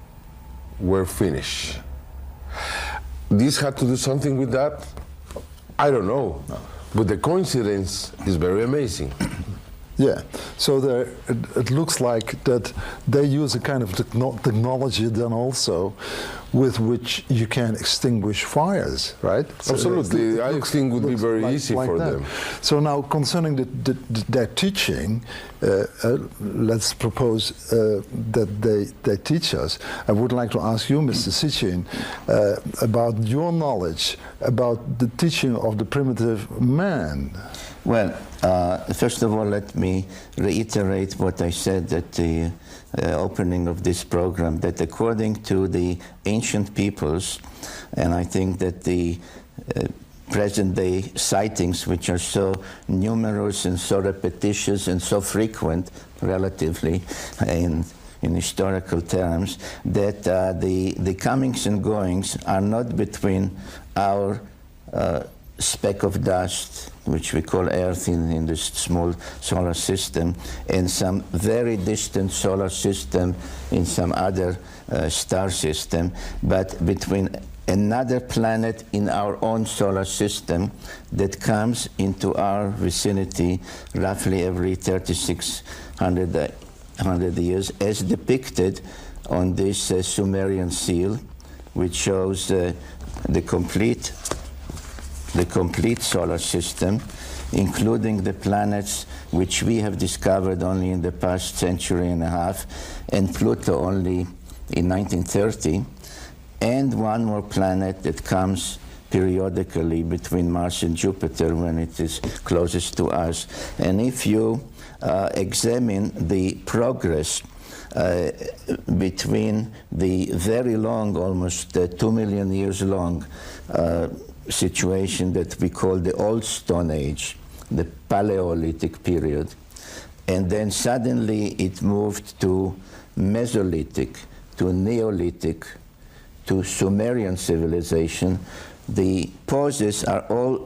were finished. This had to do something with that? I don't know. No. But the coincidence is very amazing. Yeah, so it looks like that they use a kind of technology then also with which you can extinguish fires, right? Absolutely, So I think would be very easy for them. So now concerning their teaching, let's propose that they teach us. I would like to ask you, Mr. Sitchin, about your knowledge about the teaching of the primitive man. Well, first of all, let me reiterate what I said at the opening of this program, that according to the ancient peoples, and I think that the present-day sightings, which are so numerous and so repetitious and so frequent, relatively, in historical terms, that the comings and goings are not between our speck of dust, which we call Earth in this small solar system, and some very distant solar system in some other star system, but between another planet in our own solar system that comes into our vicinity roughly every 3,600 years, as depicted on this Sumerian seal, which shows the complete solar system, including the planets which we have discovered only in the past century and a half, and Pluto only in 1930, and one more planet that comes periodically between Mars and Jupiter when it is closest to us. And if you examine the progress between the very long, almost 2 million years long situation that we call the Old Stone Age, the Paleolithic period, and then suddenly it moved to Mesolithic, to Neolithic, to Sumerian civilization, the pauses are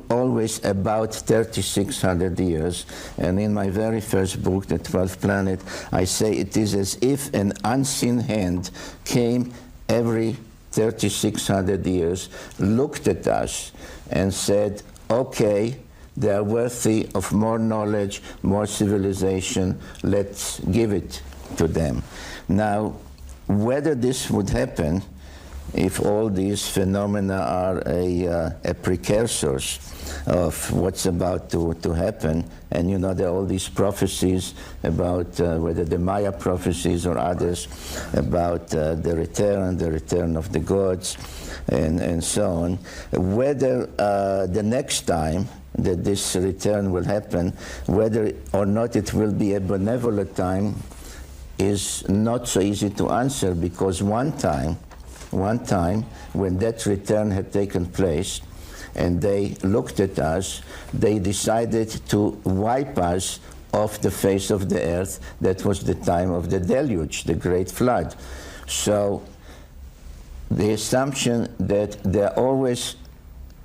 always about 3,600 years. And in my very first book, The 12th Planet, I say it is as if an unseen hand came every 3,600 years, looked at us and said, okay, they are worthy of more knowledge, more civilization, let's give it to them. Now, whether this would happen if all these phenomena are a precursors of what's about to happen, and you know there are all these prophecies about whether the Maya prophecies or others about the return of the gods, and so on, whether the next time that this return will happen, whether or not it will be a benevolent time, is not so easy to answer, because one time when that return had taken place and they looked at us, they decided to wipe us off the face of the earth. That was the time of the deluge, the great flood. So the assumption that they're always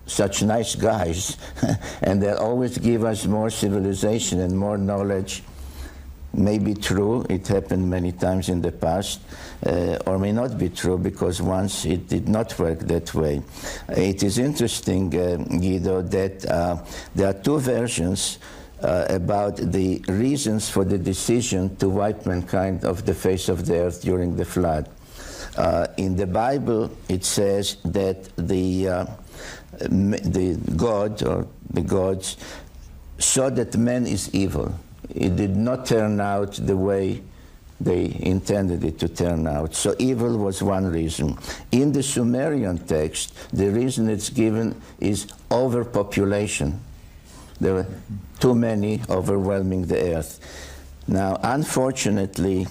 such nice guys and they'll always give us more civilization and more knowledge may be true. It happened many times in the past, or may not be true, because once it did not work that way. It is interesting, Guido, that there are two versions about the reasons for the decision to wipe mankind off the face of the earth during the flood. In the Bible, it says that the God or the gods saw that man is evil. It did not turn out the way they intended it to turn out. So evil was one reason. In the Sumerian text, the reason it's given is overpopulation. There were too many overwhelming the earth. Now, unfortunately,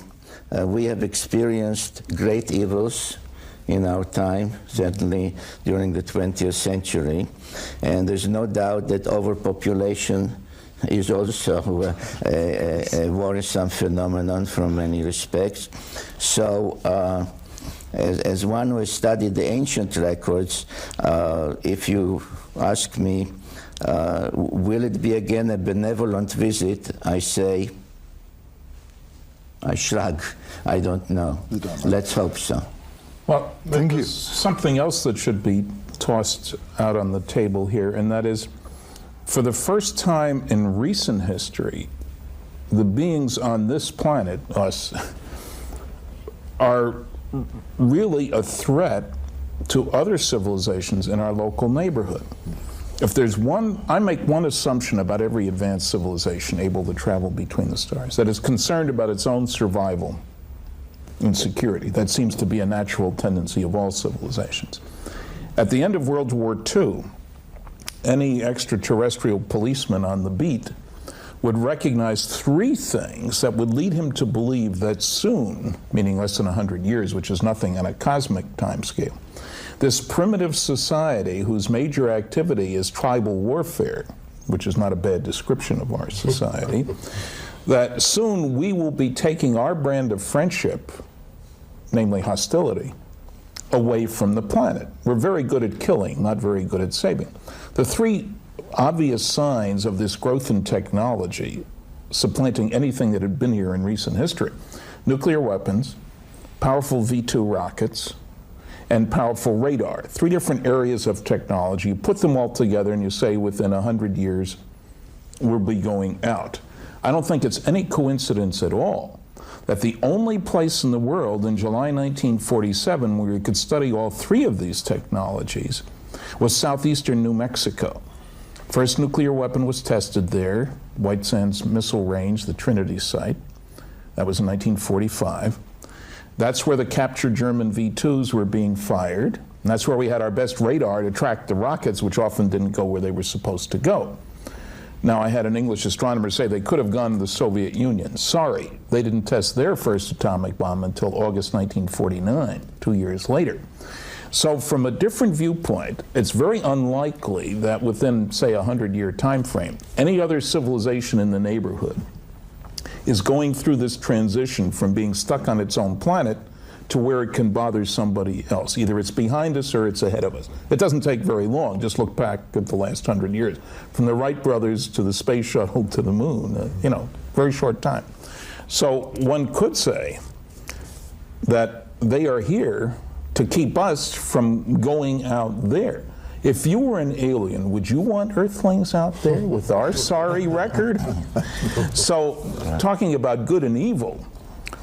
we have experienced great evils in our time, certainly during the 20th century, and there's no doubt that overpopulation is also a worrisome phenomenon from many respects. So, as one who has studied the ancient records, if you ask me, will it be again a benevolent visit, I say, I shrug. I don't know. Let's hope so. Well, Thank you. there's something else that should be tossed out on the table here, and that is, for the first time in recent history, the beings on this planet, us, are really a threat to other civilizations in our local neighborhood. If there's one, I make one assumption about every advanced civilization able to travel between the stars, that is concerned about its own survival and security. That seems to be a natural tendency of all civilizations. At the end of World War II, any extraterrestrial policeman on the beat would recognize three things that would lead him to believe that soon, meaning less than 100 years, which is nothing on a cosmic time scale, this primitive society whose major activity is tribal warfare, which is not a bad description of our society, that soon we will be taking our brand of friendship, namely hostility, away from the planet. We're very good at killing, not very good at saving. The three obvious signs of this growth in technology supplanting anything that had been here in recent history. Nuclear weapons, powerful V-2 rockets, and powerful radar. 3 different areas of technology. You put them all together and you say within 100 years we'll be going out. I don't think it's any coincidence at all that the only place in the world in July 1947 where you could study all 3 of these technologies was southeastern New Mexico. First nuclear weapon was tested there, White Sands Missile Range, the Trinity site. That was in 1945. That's where the captured German V-2s were being fired. And that's where we had our best radar to track the rockets, which often didn't go where they were supposed to go. Now, I had an English astronomer say they could have gone to the Soviet Union. Sorry, they didn't test their first atomic bomb until August 1949, 2 years later. So from a different viewpoint, it's very unlikely that within, say, a 100-year time frame, any other civilization in the neighborhood is going through this transition from being stuck on its own planet to where it can bother somebody else. Either it's behind us or it's ahead of us. It doesn't take very long. Just look back at the last 100 years. From the Wright brothers to the space shuttle to the moon, very short time. So one could say that they are here to keep us from going out there. If you were an alien, would you want Earthlings out there with our sorry record? So, talking about good and evil,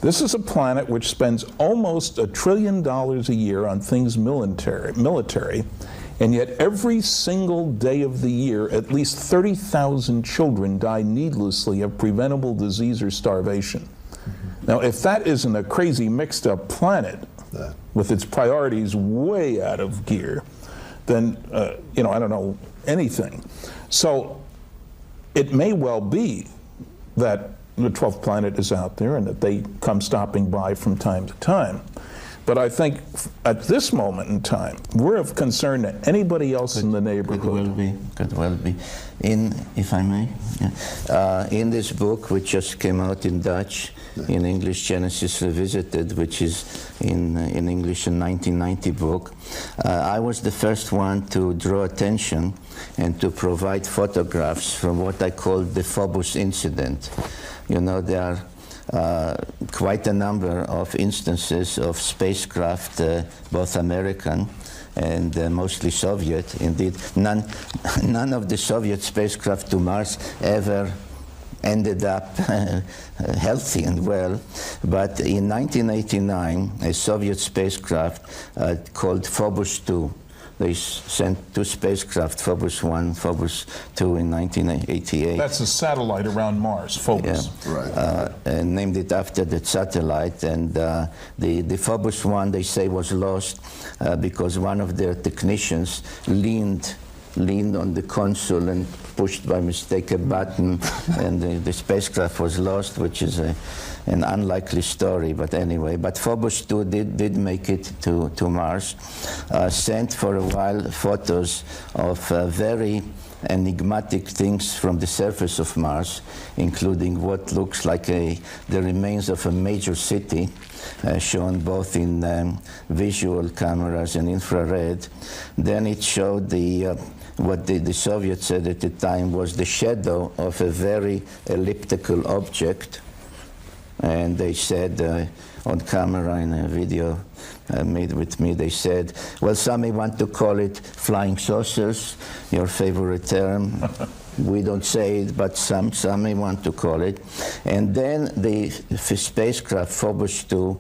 this is a planet which spends almost $1 trillion a year on things military, and yet every single day of the year, at least 30,000 children die needlessly of preventable disease or starvation. Now, if that isn't a crazy mixed up planet with its priorities way out of gear, then, I don't know anything. So it may well be that the 12th planet is out there and that they come stopping by from time to time. But I think at this moment in time, we're of concern to anybody else in the neighborhood. Could well be. If I may, in this book, which just came out in Dutch, in English, Genesis Revisited, which is in English a 1990 book, I was the first one to draw attention and to provide photographs from what I call the Phobos Incident. There are quite a number of instances of spacecraft, both American and mostly Soviet. Indeed, none of the Soviet spacecraft to Mars ever ended up healthy and well. But in 1989, a Soviet spacecraft called Phobos 2, they sent 2 spacecraft, Phobos 1, Phobos 2 in 1988. That's a satellite around Mars, Phobos. Yeah. Right. And named it after the satellite. And the Phobos 1, they say, was lost because one of their technicians leaned on the console and pushed by mistake a button, and the spacecraft was lost, which is an unlikely story, but anyway. But Phobos 2 did make it to Mars, sent for a while photos of very enigmatic things from the surface of Mars, including what looks like the remains of a major city, shown both in visual cameras and infrared. Then it showed what the Soviets said at the time was the shadow of a very elliptical object. And they said on camera in a video made with me, they said, well, some may want to call it flying saucers, your favorite term. We don't say it, but some may want to call it. And then the spacecraft Phobos 2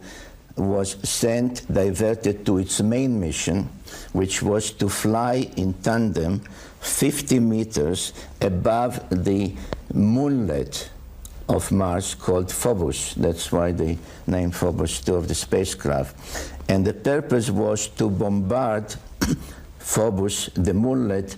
was diverted to its main mission, which was to fly in tandem 50 meters above the moonlet of Mars called Phobos. That's why the name Phobos 2 of the spacecraft. And the purpose was to bombard Phobos, the moonlet,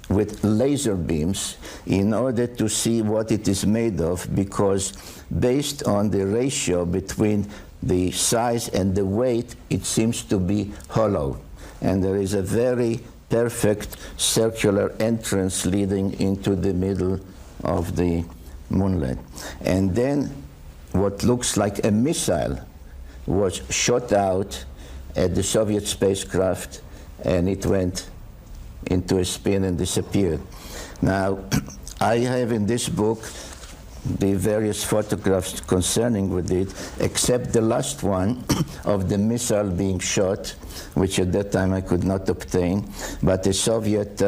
with laser beams in order to see what it is made of, because based on the ratio between the size and the weight, it seems to be hollow. And there is a very perfect circular entrance leading into the middle of the moonlet. And then what looks like a missile was shot out at the Soviet spacecraft, and it went into a spin and disappeared. Now, I have in this book the various photographs concerning with it, except the last one of the missile being shot, which at that time I could not obtain, but a Soviet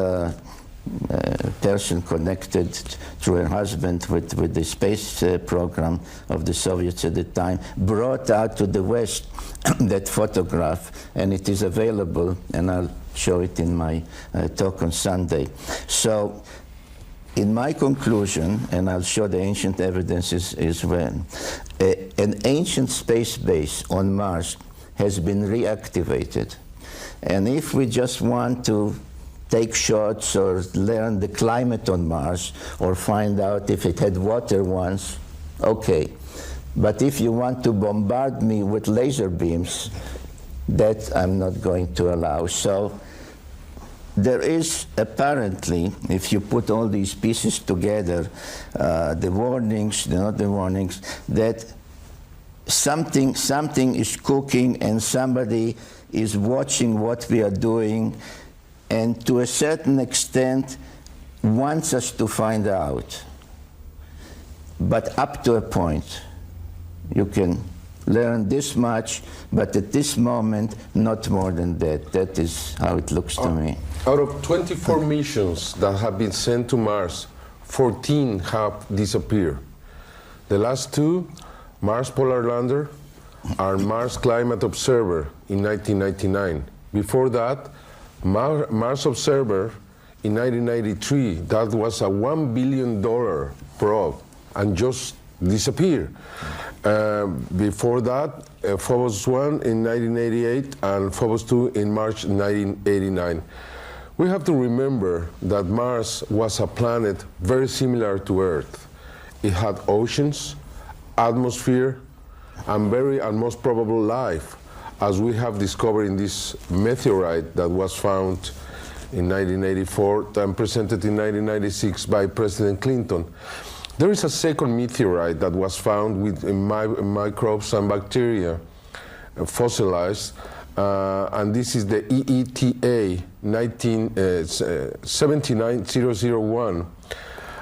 person connected through her husband with the space program of the Soviets at the time brought out to the West that photograph, and it is available, and I'll show it in my talk on Sunday. So, in my conclusion, and I'll show the ancient evidences as well, an ancient space base on Mars has been reactivated. And if we just want to take shots or learn the climate on Mars or find out if it had water once, okay. But if you want to bombard me with laser beams, that I'm not going to allow. So there is apparently, if you put all these pieces together, the warnings, not the warnings, that something is cooking and somebody is watching what we are doing, and to a certain extent wants us to find out. But up to a point. You can learn this much, but at this moment, not more than that. That is how it looks to me. Out of 24 missions that have been sent to Mars, 14 have disappeared. The last two, Mars Polar Lander and Mars Climate Observer in 1999. Before that, Mars Observer in 1993, that was a $1 billion probe and just disappeared. Before that, Phobos 1 in 1988 and Phobos 2 in March 1989. We have to remember that Mars was a planet very similar to Earth. It had oceans, atmosphere, and most probable life, as we have discovered in this meteorite that was found in 1984 and presented in 1996 by President Clinton. There is a second meteorite that was found with microbes and bacteria fossilized, and this is the EETA 79001.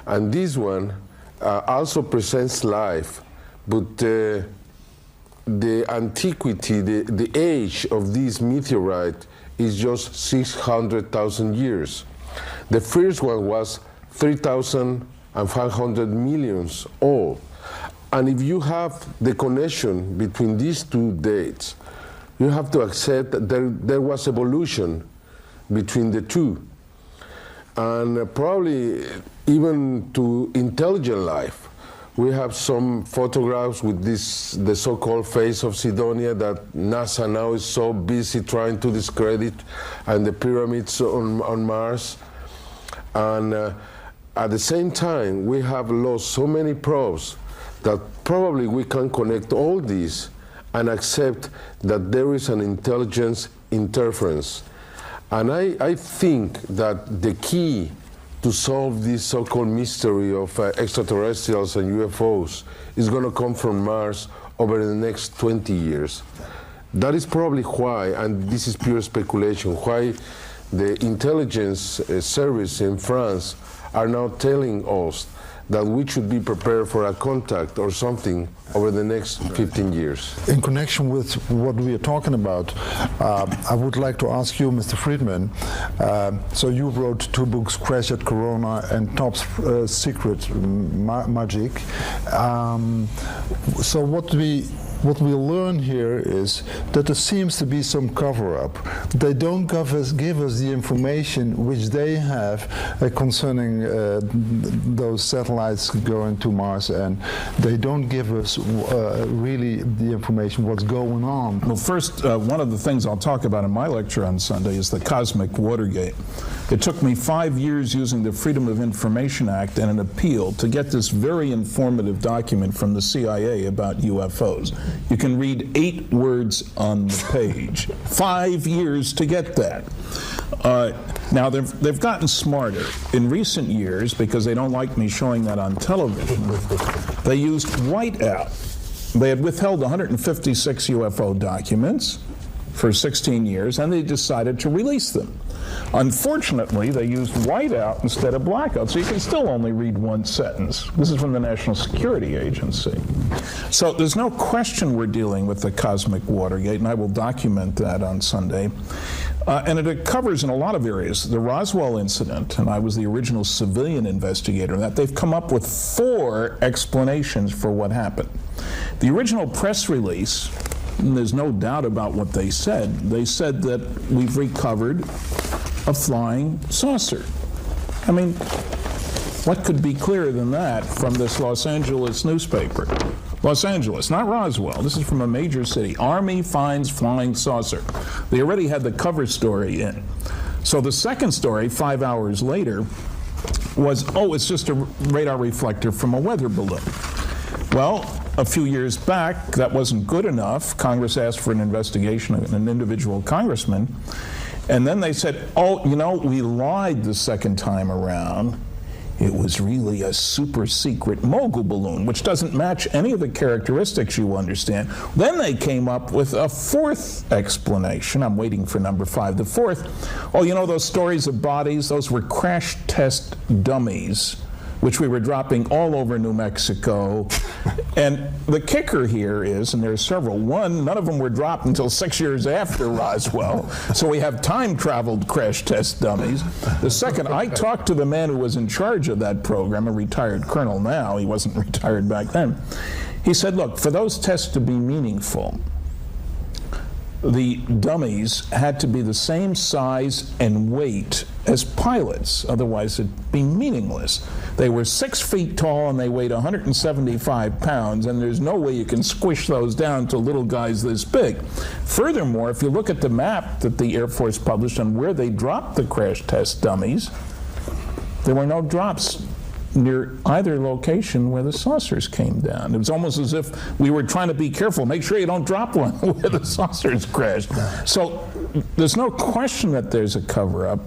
And this one also presents life, but the antiquity, the age of this meteorite is just 600,000 years. The first one was 3,500 millions old. And if you have the connection between these two dates, you have to accept that there was evolution between the two. And probably even to intelligent life. We have some photographs with the so-called face of Sidonia that NASA now is so busy trying to discredit, and the pyramids on Mars. And at the same time, we have lost so many probes that probably we can connect all these and accept that there is an intelligence interference. And I think that the key to solve this so-called mystery of extraterrestrials and UFOs is going to come from Mars over the next 20 years. That is probably why, and this is pure speculation, why the intelligence service in France are now telling us that we should be prepared for a contact or something over the next 15 years. In connection with what we are talking about, I would like to ask you, Mr. Friedman, so you wrote two books, Crash at Corona and Top Secret Magic. So what we learn here is that there seems to be some cover-up. They don't give us the information which they have concerning those satellites going to Mars, and they don't give us really the information what's going on. Well, first, one of the things I'll talk about in my lecture on Sunday is the Cosmic Watergate. It took me 5 years using the Freedom of Information Act and an appeal to get this very informative document from the CIA about UFOs. You can read 8 words on the page. 5 years to get that. Now, they've gotten smarter. In recent years, because they don't like me showing that on television, they used whiteout. They had withheld 156 UFO documents for 16 years, and they decided to release them. Unfortunately, they used whiteout instead of blackout, so you can still only read one sentence. This is from the National Security Agency. So there's no question we're dealing with the Cosmic Watergate, and I will document that on Sunday. And it covers in a lot of areas the Roswell incident, and I was the original civilian investigator of that. They've come up with 4 explanations for what happened. The original press release, and there's no doubt about what they said that we've recovered a flying saucer. I mean, what could be clearer than that from this Los Angeles newspaper? Los Angeles, not Roswell. This is from a major city. Army finds flying saucer. They already had the cover story in. So the second story, 5 hours later, was, oh, it's just a radar reflector from a weather balloon. Well, a few years back, that wasn't good enough. Congress asked for an investigation of an individual congressman. And then they said, oh, you know, we lied the second time around. It was really a super secret mogul balloon, which doesn't match any of the characteristics you understand. Then they came up with a 4th explanation. I'm waiting for number 5. The 4th, oh, you know those stories of bodies? Those were crash test dummies, which we were dropping all over New Mexico. And the kicker here is, and there are several, one, none of them were dropped until 6 years after Roswell, so we have time-traveled crash test dummies. The second, I talked to the man who was in charge of that program, a retired colonel now, he wasn't retired back then. He said, look, for those tests to be meaningful, the dummies had to be the same size and weight as pilots, otherwise it'd be meaningless. They were 6 feet tall and they weighed 175 pounds, and there's no way you can squish those down to little guys this big. Furthermore, if you look at the map that the Air Force published on where they dropped the crash test dummies, there were no drops near either location where the saucers came down. It was almost as if we were trying to be careful, make sure you don't drop one where the saucers crashed. So there's no question that there's a cover-up.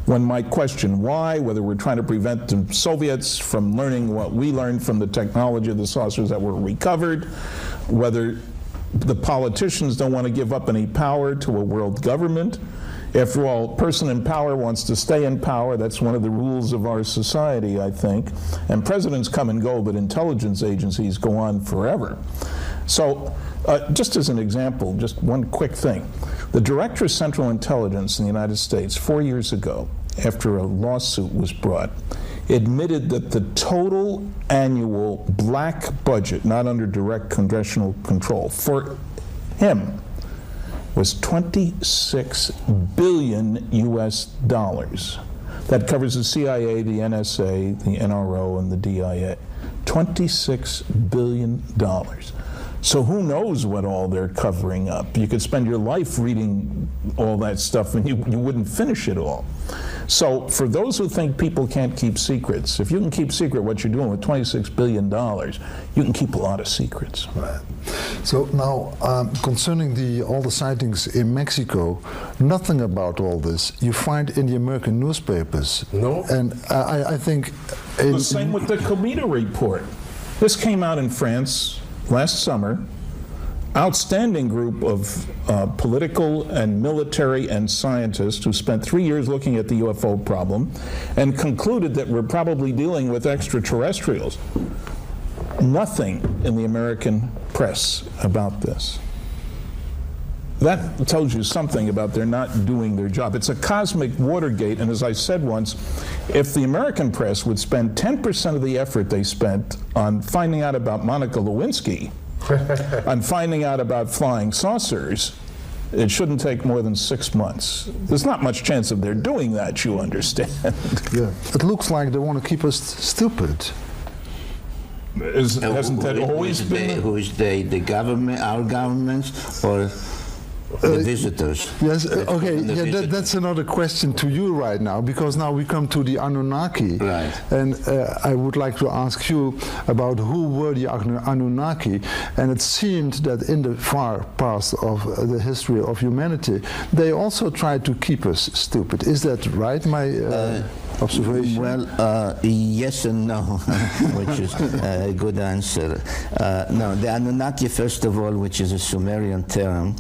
One might question why, whether we're trying to prevent the Soviets from learning what we learned from the technology of the saucers that were recovered, whether the politicians don't want to give up any power to a world government. After all, a person in power wants to stay in power. That's one of the rules of our society, I think. And presidents come and go, but intelligence agencies go on forever. So, just as an example, just one quick thing. The Director of Central Intelligence in the United States 4 years ago, after a lawsuit was brought, admitted that the total annual black budget, not under direct congressional control, for him was $26 billion US. That covers the CIA, the NSA, the NRO, and the DIA. $26 billion. So who knows what all they're covering up? You could spend your life reading all that stuff and you wouldn't finish it all. So for those who think people can't keep secrets, if you can keep secret what you're doing with $26 billion, you can keep a lot of secrets. Right. So now, concerning all the sightings in Mexico, nothing about all this you find in the American newspapers. No. And I think... The same with the Cometa report. This came out in France last summer. Outstanding group of political and military and scientists who spent 3 years looking at the UFO problem and concluded that we're probably dealing with extraterrestrials. Nothing in the American press about this. That tells you something about they're not doing their job. It's a cosmic Watergate, and as I said once, if the American press would spend 10% of the effort they spent on finding out about Monica Lewinsky, on finding out about flying saucers, it shouldn't take more than 6 months. There's not much chance of their doing that, you understand. Yeah. It looks like they want to keep us stupid. Hasn't that always been? Who is they? The government, our governments, or the visitors? Yes, okay, yeah, that's another question to you right now, because now we come to the Anunnaki. Right. And I would like to ask you about who were the Anunnaki. And it seemed that in the far past of the history of humanity, they also tried to keep us stupid. Is that right? observation? Well, yes and no, which is a good answer. No, the Anunnaki, first of all, which is a Sumerian term,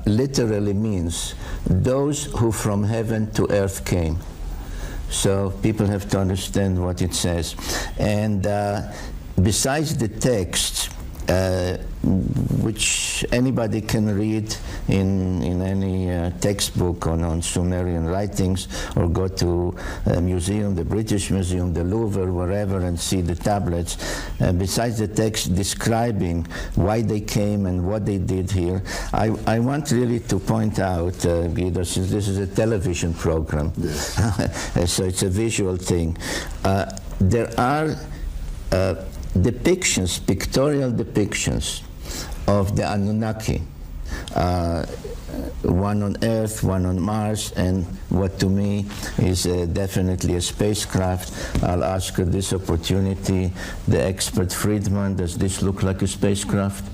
literally means those who from heaven to earth came. So people have to understand what it says. And besides the text, which anybody can read in any textbook on Sumerian writings, or go to a museum, the British Museum, the Louvre, wherever, and see the tablets. Besides the text describing why they came and what they did here, I want really to point out, Guido, since this is a television program, yes. So it's a visual thing, there are depictions, pictorial depictions of the Anunnaki, one on Earth, one on Mars, and what to me is definitely a spacecraft. I'll ask this opportunity, the expert Friedman, does this look like a spacecraft?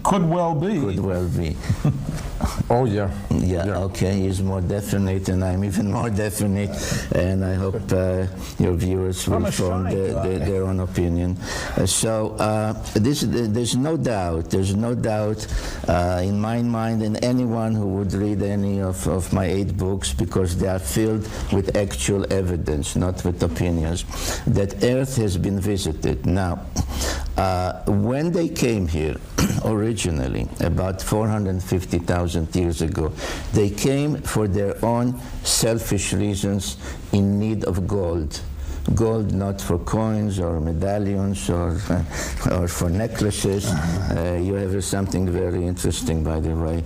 Could well be. Could well be. Oh, yeah. Yeah, okay, he's more definite, and I'm even more definite, and I hope your viewers will form their own opinion. There's no doubt in my mind, and anyone who would read any of my 8 books, because they are filled with actual evidence, not with opinions, that Earth has been visited. Now, when they came here, originally, about 450,000 years ago, they came for their own selfish reasons in need of gold. Gold not for coins or medallions or for necklaces. You have something very interesting, by the way.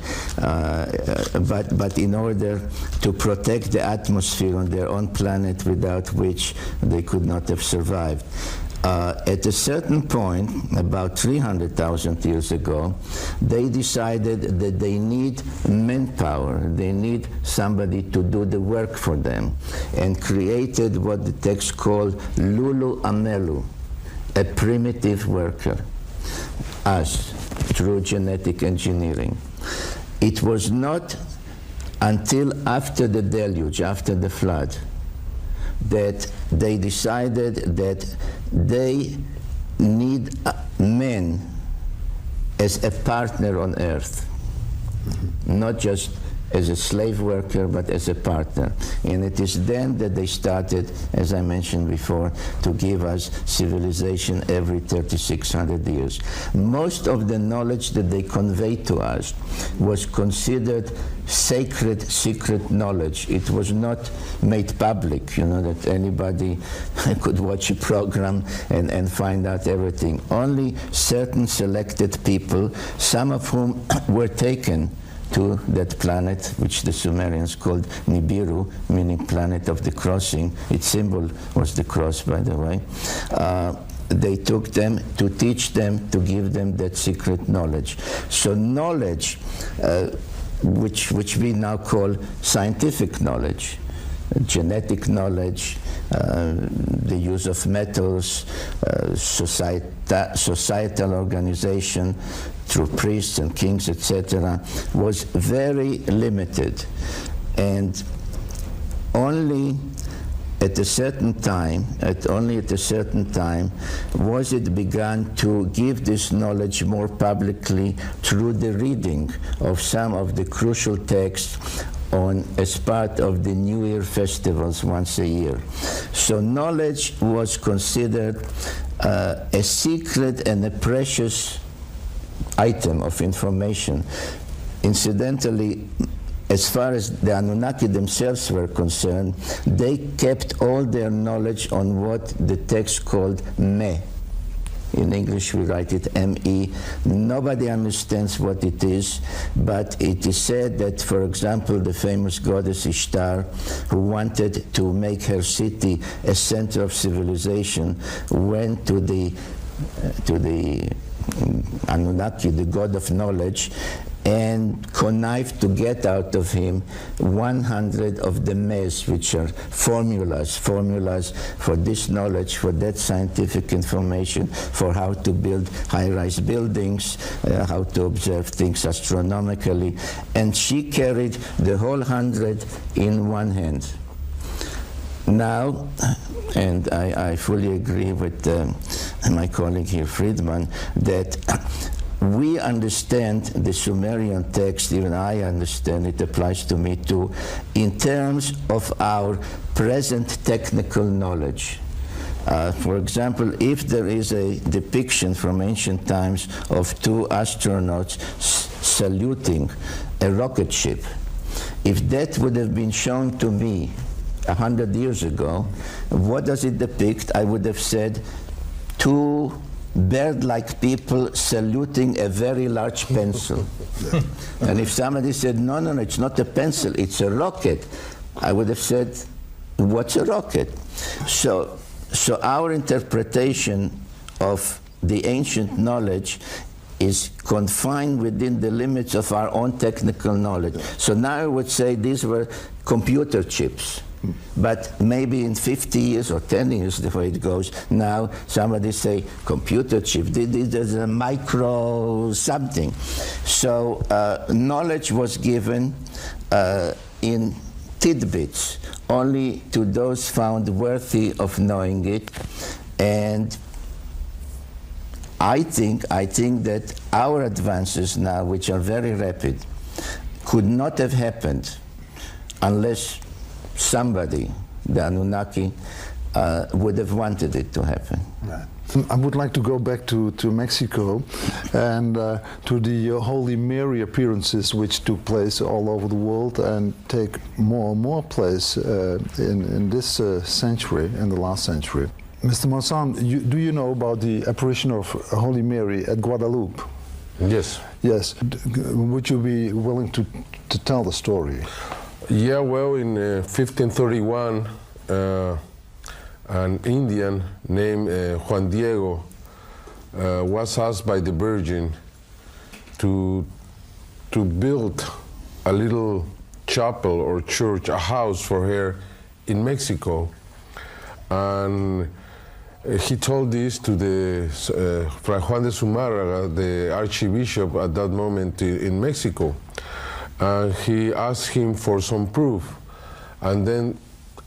But in order to protect the atmosphere on their own planet, without which they could not have survived. At a certain point, about 300,000 years ago, they decided that they need manpower, they need somebody to do the work for them, and created what the text called Lulu Amelu, a primitive worker, us, through genetic engineering. It was not until after the deluge, after the flood, that they decided that they need men as a partner on Earth, not just as a slave worker, but as a partner. And it is then that they started, as I mentioned before, to give us civilization every 3,600 years. Most of the knowledge that they conveyed to us was considered sacred, secret knowledge. It was not made public, that anybody could watch a program and find out everything. Only certain selected people, some of whom were taken to that planet, which the Sumerians called Nibiru, meaning planet of the crossing. Its symbol was the cross, by the way. They took them to teach them, to give them that secret knowledge. So knowledge, which we now call scientific knowledge, genetic knowledge, the use of metals, societal organization through priests and kings, etc., was very limited. And only at a certain time, was it begun to give this knowledge more publicly through the reading of some of the crucial texts as part of the New Year festivals once a year. So knowledge was considered a secret and a precious item of information. Incidentally, as far as the Anunnaki themselves were concerned, they kept all their knowledge on what the text called Me. In English we write it M-E. Nobody understands what it is, but it is said that, for example, the famous goddess Ishtar, who wanted to make her city a center of civilization, went to the Anunnaki, the god of knowledge, and connived to get out of him 100 of the Mes, which are formulas for this knowledge, for that scientific information, for how to build high-rise buildings, how to observe things astronomically. And she carried the whole 100 in one hand. now, and I fully agree with my colleague here, Friedman, that we understand the Sumerian text, even I understand it applies to me too, in terms of our present technical knowledge. For example, if there is a depiction from ancient times of two astronauts saluting a rocket ship, if that would have been shown to me 100 years ago, what does it depict? I would have said two bird-like people saluting a very large pencil. And if somebody said, no, it's not a pencil, it's a rocket, I would have said, what's a rocket? So our interpretation of the ancient knowledge is confined within the limits of our own technical knowledge. So now I would say these were computer chips. But maybe in 50 years or 10 years, the way it goes, now somebody say, computer chip, this is a micro something. So knowledge was given in tidbits, only to those found worthy of knowing it. And I think that our advances now, which are very rapid, could not have happened unless somebody, the Anunnaki, would have wanted it to happen. Right. I would like to go back to Mexico and to the Holy Mary appearances which took place all over the world and take more and more place in this century, in the last century. Mr. Monsan, do you know about the apparition of Holy Mary at Guadalupe? Yes. Yes. Would you be willing to tell the story? Yeah, well, in 1531, an Indian named Juan Diego was asked by the Virgin to build a little chapel or church, a house for her in Mexico. And he told this to the Fray Juan de Zumárraga, the Archbishop at that moment in Mexico. He asked him for some proof. And then,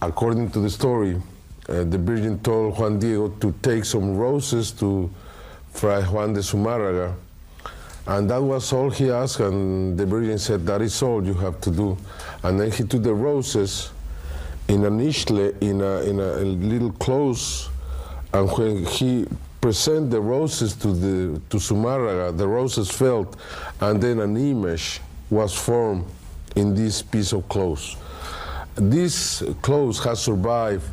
according to the story, the Virgin told Juan Diego to take some roses to Fray Juan de Zumárraga. And that was all he asked, and the Virgin said, that is all you have to do. And then he took the roses in a nishle, in a little clothes, and when he presented the roses to Zumárraga, the roses fell, and then an image was formed in this piece of clothes. This clothes has survived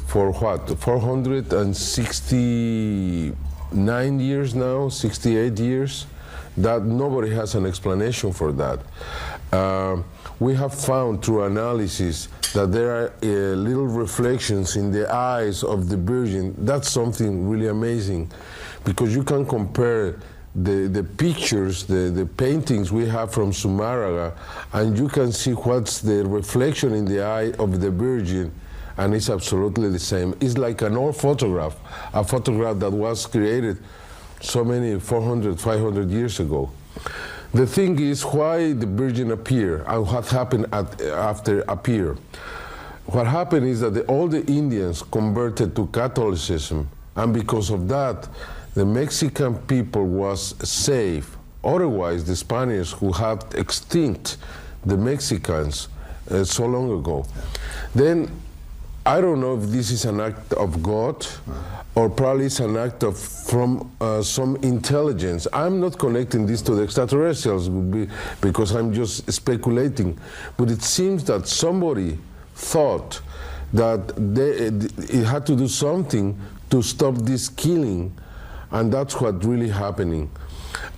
for what, 469 years now, 68 years, that nobody has an explanation for that. We have found through analysis that there are little reflections in the eyes of the Virgin. That's something really amazing, because you can compare the pictures, the paintings we have from Zumárraga, and you can see what's the reflection in the eye of the Virgin, and it's absolutely the same. It's like an old photograph, a photograph that was created so many 400, 500 years ago. The thing is, why the Virgin appeared and what happened after appear. What happened is that all the Indians converted to Catholicism, and because of that, the Mexican people was safe. Otherwise, the Spaniards who had extinct the Mexicans so long ago. Then, I don't know if this is an act of God, or probably it's an act of from some intelligence. I'm not connecting this to the extraterrestrials because I'm just speculating. But it seems that somebody thought that it had to do something to stop this killing, and that's what really happening.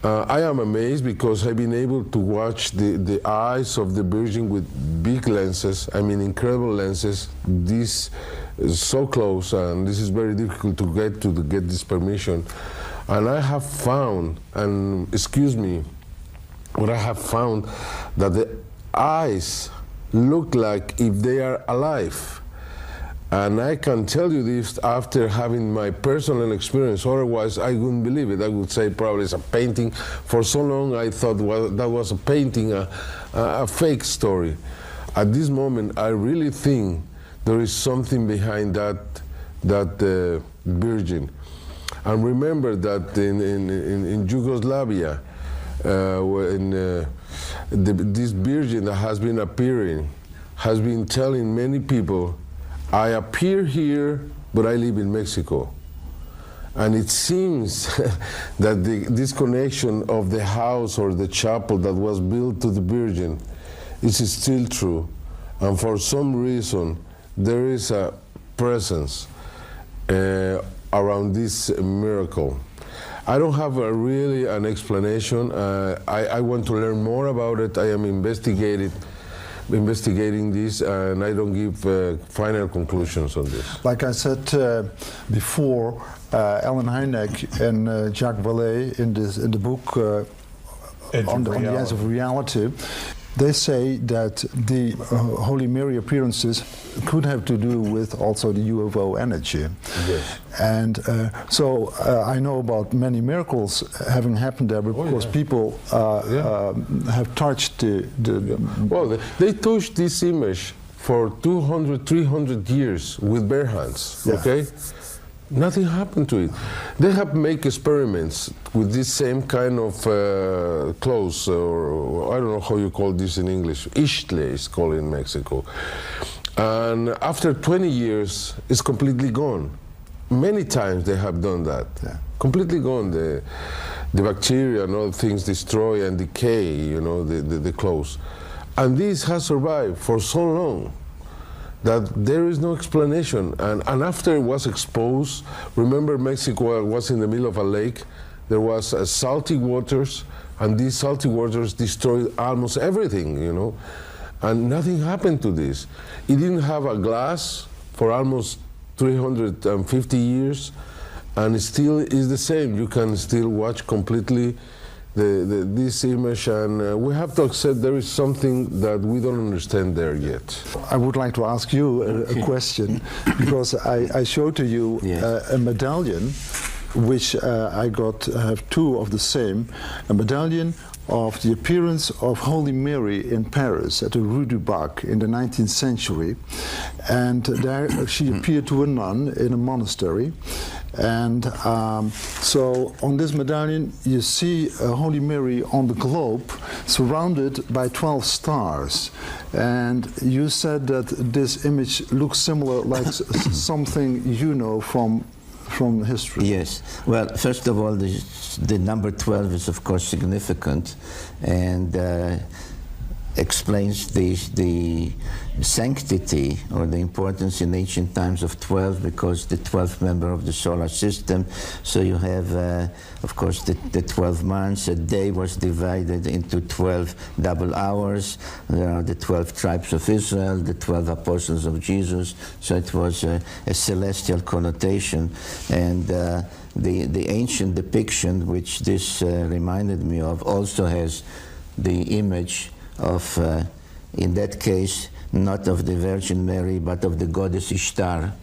I am amazed because I've been able to watch the eyes of the Virgin with big lenses, I mean incredible lenses. This is so close, and this is very difficult to get this permission. And I have found, and excuse me, but I have found that the eyes look like if they are alive. And I can tell you this after having my personal experience, otherwise I wouldn't believe it. I would say probably it's a painting. For so long I thought that was a painting, a fake story. At this moment I really think there is something behind that virgin. And remember that in Yugoslavia, this virgin that has been appearing has been telling many people, I appear here, but I live in Mexico. And it seems that this connection of the house or the chapel that was built to the Virgin is still true. And for some reason, there is a presence around this miracle. I don't have really an explanation. I want to learn more about it. I am investigating this, and I don't give final conclusions on this. Like I said before, Alan Hynek and Jacques Vallée in the book on the Edge of Reality, they say that the Holy Mary appearances could have to do with also the UFO energy. Yes. And so I know about many miracles having happened there because people have touched Well, they touched this image for 200, 300 years with bare hands, okay? Nothing happened to it. They have made experiments with this same kind of clothes, or I don't know how you call this in English. Ixtle is called in Mexico. And after 20 years, it's completely gone. Many times they have done that. Completely gone. The bacteria and all things destroy and decay, you know, the clothes. And this has survived for so long that there is no explanation. And after it was exposed, remember Mexico was in the middle of a lake, there was salty waters, and these salty waters destroyed almost everything, you know, and nothing happened to this. It didn't have a glass for almost 350 years, and it still is the same. You can still watch completely this image, and we have to accept there is something that we don't understand there yet. I would like to ask you a question, because I showed to you a medallion, which I have two of the same, a medallion of the appearance of Holy Mary in Paris at the Rue du Bac in the 19th century. And there she appeared to a nun in a monastery. And so on this medallion you see Holy Mary on the globe surrounded by 12 stars. And you said that this image looks similar, like something you know from history. Yes. Well, first of all, the number 12 is of course significant, and explains the sanctity or the importance in ancient times of 12, because the 12th member of the solar system. So you have, of course, the 12 months. A day was divided into 12 double hours. There are the 12 tribes of Israel, the 12 apostles of Jesus. So it was a celestial connotation. And the ancient depiction, which this reminded me of, also has the image of, in that case, not of the Virgin Mary, but of the goddess Ishtar,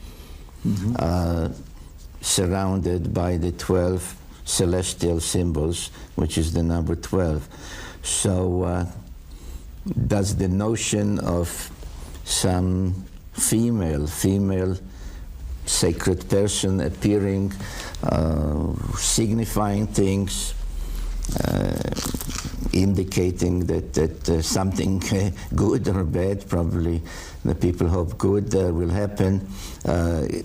surrounded by the 12 celestial symbols, which is the number 12. So does the notion of some female sacred person appearing, signifying things, indicating that something good or bad, probably the people hope good, will happen,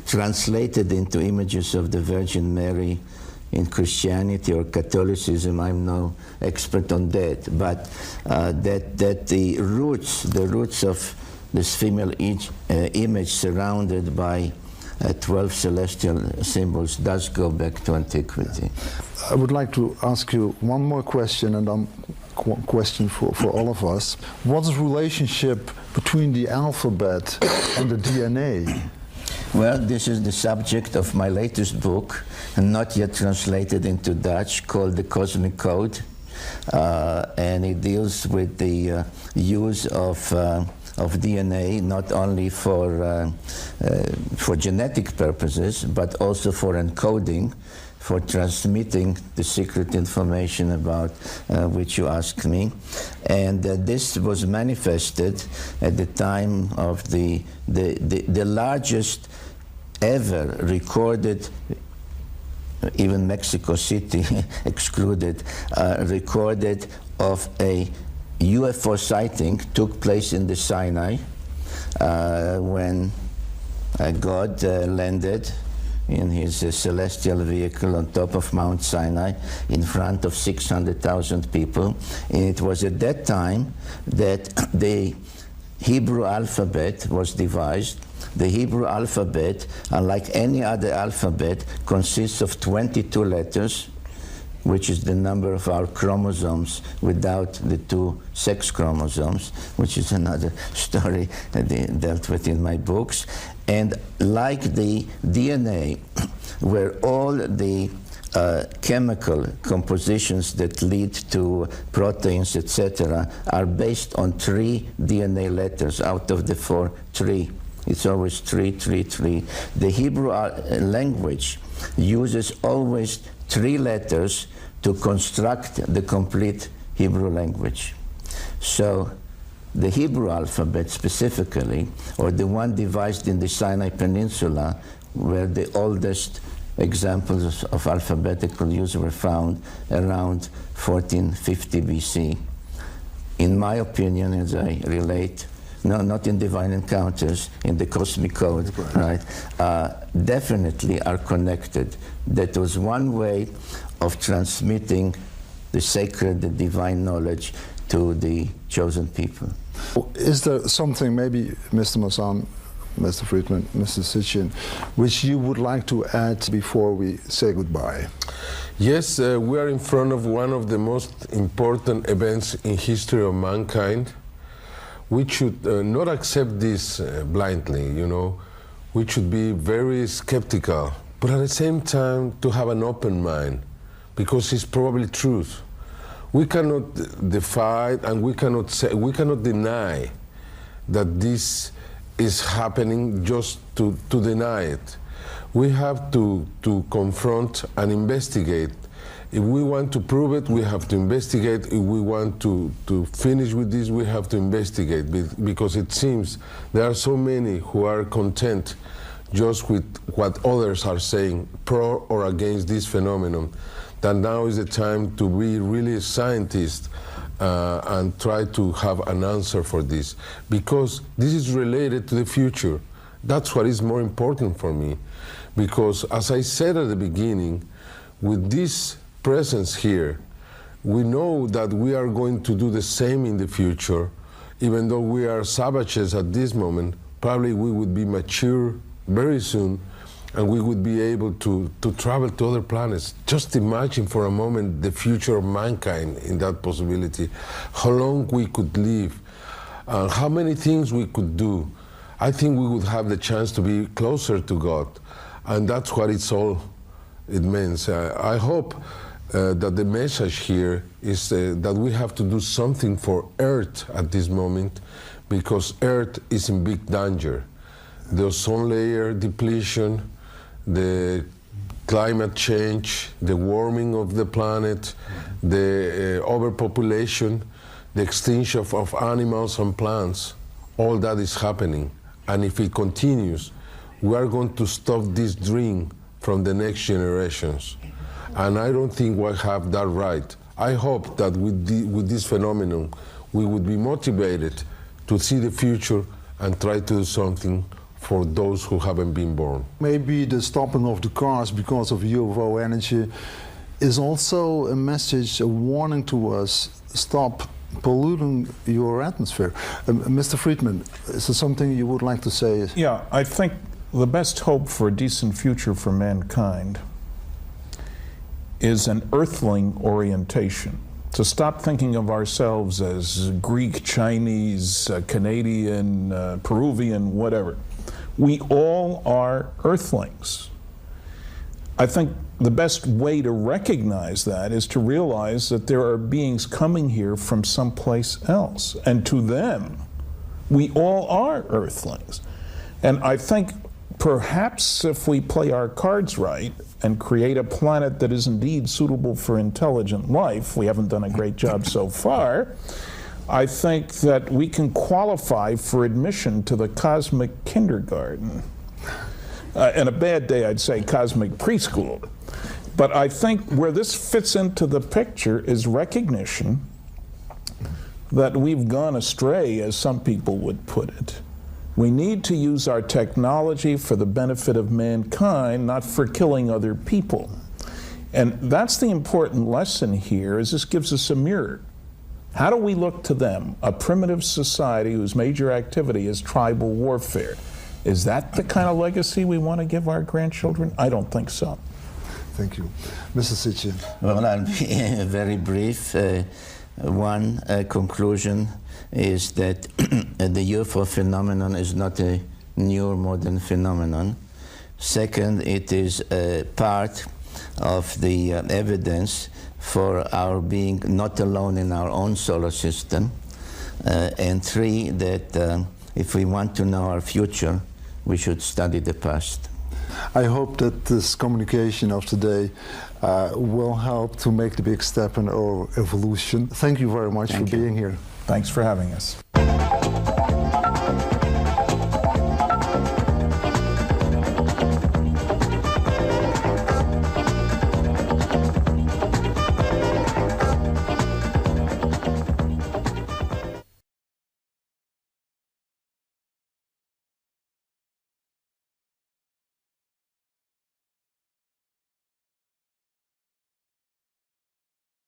translated into images of the Virgin Mary in Christianity or Catholicism. I'm no expert on that, but that the roots of this female image surrounded by 12 celestial symbols does go back to antiquity. I would like to ask you one more question, and a question for all of us. What's the relationship between the alphabet and the DNA? Well, this is the subject of my latest book, not yet translated into Dutch, called The Cosmic Code, and it deals with the use of DNA, not only for genetic purposes, but also for encoding for transmitting the secret information about which you asked me. And this was manifested at the time of the largest ever recorded, even Mexico City excluded, recorded of a UFO sighting took place in the Sinai when God landed in his celestial vehicle on top of Mount Sinai in front of 600,000 people. And it was at that time that the Hebrew alphabet was devised. The Hebrew alphabet, unlike any other alphabet, consists of 22 letters, which is the number of our chromosomes without the 2 sex chromosomes, which is another story dealt with in my books. And like the DNA, where all the chemical compositions that lead to proteins, etc., are based on 3 DNA letters out of the 4, 3. It's always 3, 3, 3. The Hebrew language uses always 3 letters to construct the complete Hebrew language. So the Hebrew alphabet specifically, or the one devised in the Sinai Peninsula, where the oldest examples of alphabetical use were found around 1450 BC. In my opinion, as I relate, no, not in Divine Encounters, in the Cosmic Code, right? Definitely are connected. That was one way of transmitting the sacred, the divine knowledge to the chosen people. Is there something, maybe Mr. Masan, Mr. Friedman, Mr. Sitchin, which you would like to add before we say goodbye? Yes, we are in front of one of the most important events in history of mankind. We should not accept this blindly, you know. We should be very skeptical, but at the same time to have an open mind, because it's probably truth. We cannot defy and we cannot deny that this is happening just to deny it. We have to confront and investigate. If we want to prove it, we have to investigate. If we want to finish with this, we have to investigate, because it seems there are so many who are content just with what others are saying, pro or against this phenomenon, that now is the time to be really scientists and try to have an answer for this, because this is related to the future. That's what is more important for me, because as I said at the beginning, with this presence here, we know that we are going to do the same in the future. Even though we are savages at this moment, probably we would be mature very soon, and we would be able to travel to other planets. Just imagine for a moment the future of mankind in that possibility, how long we could live, how many things we could do. I think we would have the chance to be closer to God, and that's what it means. I hope that the message here is that we have to do something for Earth at this moment, because Earth is in big danger. The ozone layer depletion, the climate change, the warming of the planet, the overpopulation, the extinction of animals and plants, all that is happening. And if it continues, we are going to stop this dream from the next generations. And I don't think we have that right. I hope that with this phenomenon, we would be motivated to see the future and try to do something for those who haven't been born. Maybe the stopping of the cars because of UFO energy is also a message, a warning to us: stop polluting your atmosphere. Mr. Friedman, is there something you would like to say? Yeah, I think the best hope for a decent future for mankind is an earthling orientation. To stop thinking of ourselves as Greek, Chinese, Canadian, Peruvian, whatever. We all are earthlings. I think the best way to recognize that is to realize that there are beings coming here from someplace else, and to them, we all are earthlings. And I think perhaps if we play our cards right and create a planet that is indeed suitable for intelligent life, we haven't done a great job so far, I think that we can qualify for admission to the cosmic kindergarten. In a bad day, I'd say cosmic preschool. But I think where this fits into the picture is recognition that we've gone astray, as some people would put it. We need to use our technology for the benefit of mankind, not for killing other people. And that's the important lesson here, is this gives us a mirror. How do we look to them, a primitive society whose major activity is tribal warfare? Is that the kind of legacy we want to give our grandchildren? I don't think so. Thank you. Mr. Sitchin. Well, I'll be very brief. One conclusion is that the UFO phenomenon is not a new or modern phenomenon. Second, it is a part of the evidence for our being not alone in our own solar system. And three, that if we want to know our future, we should study the past. I hope that this communication of today will help to make the big step in our evolution. Thank you very much for being here. Thanks for having us.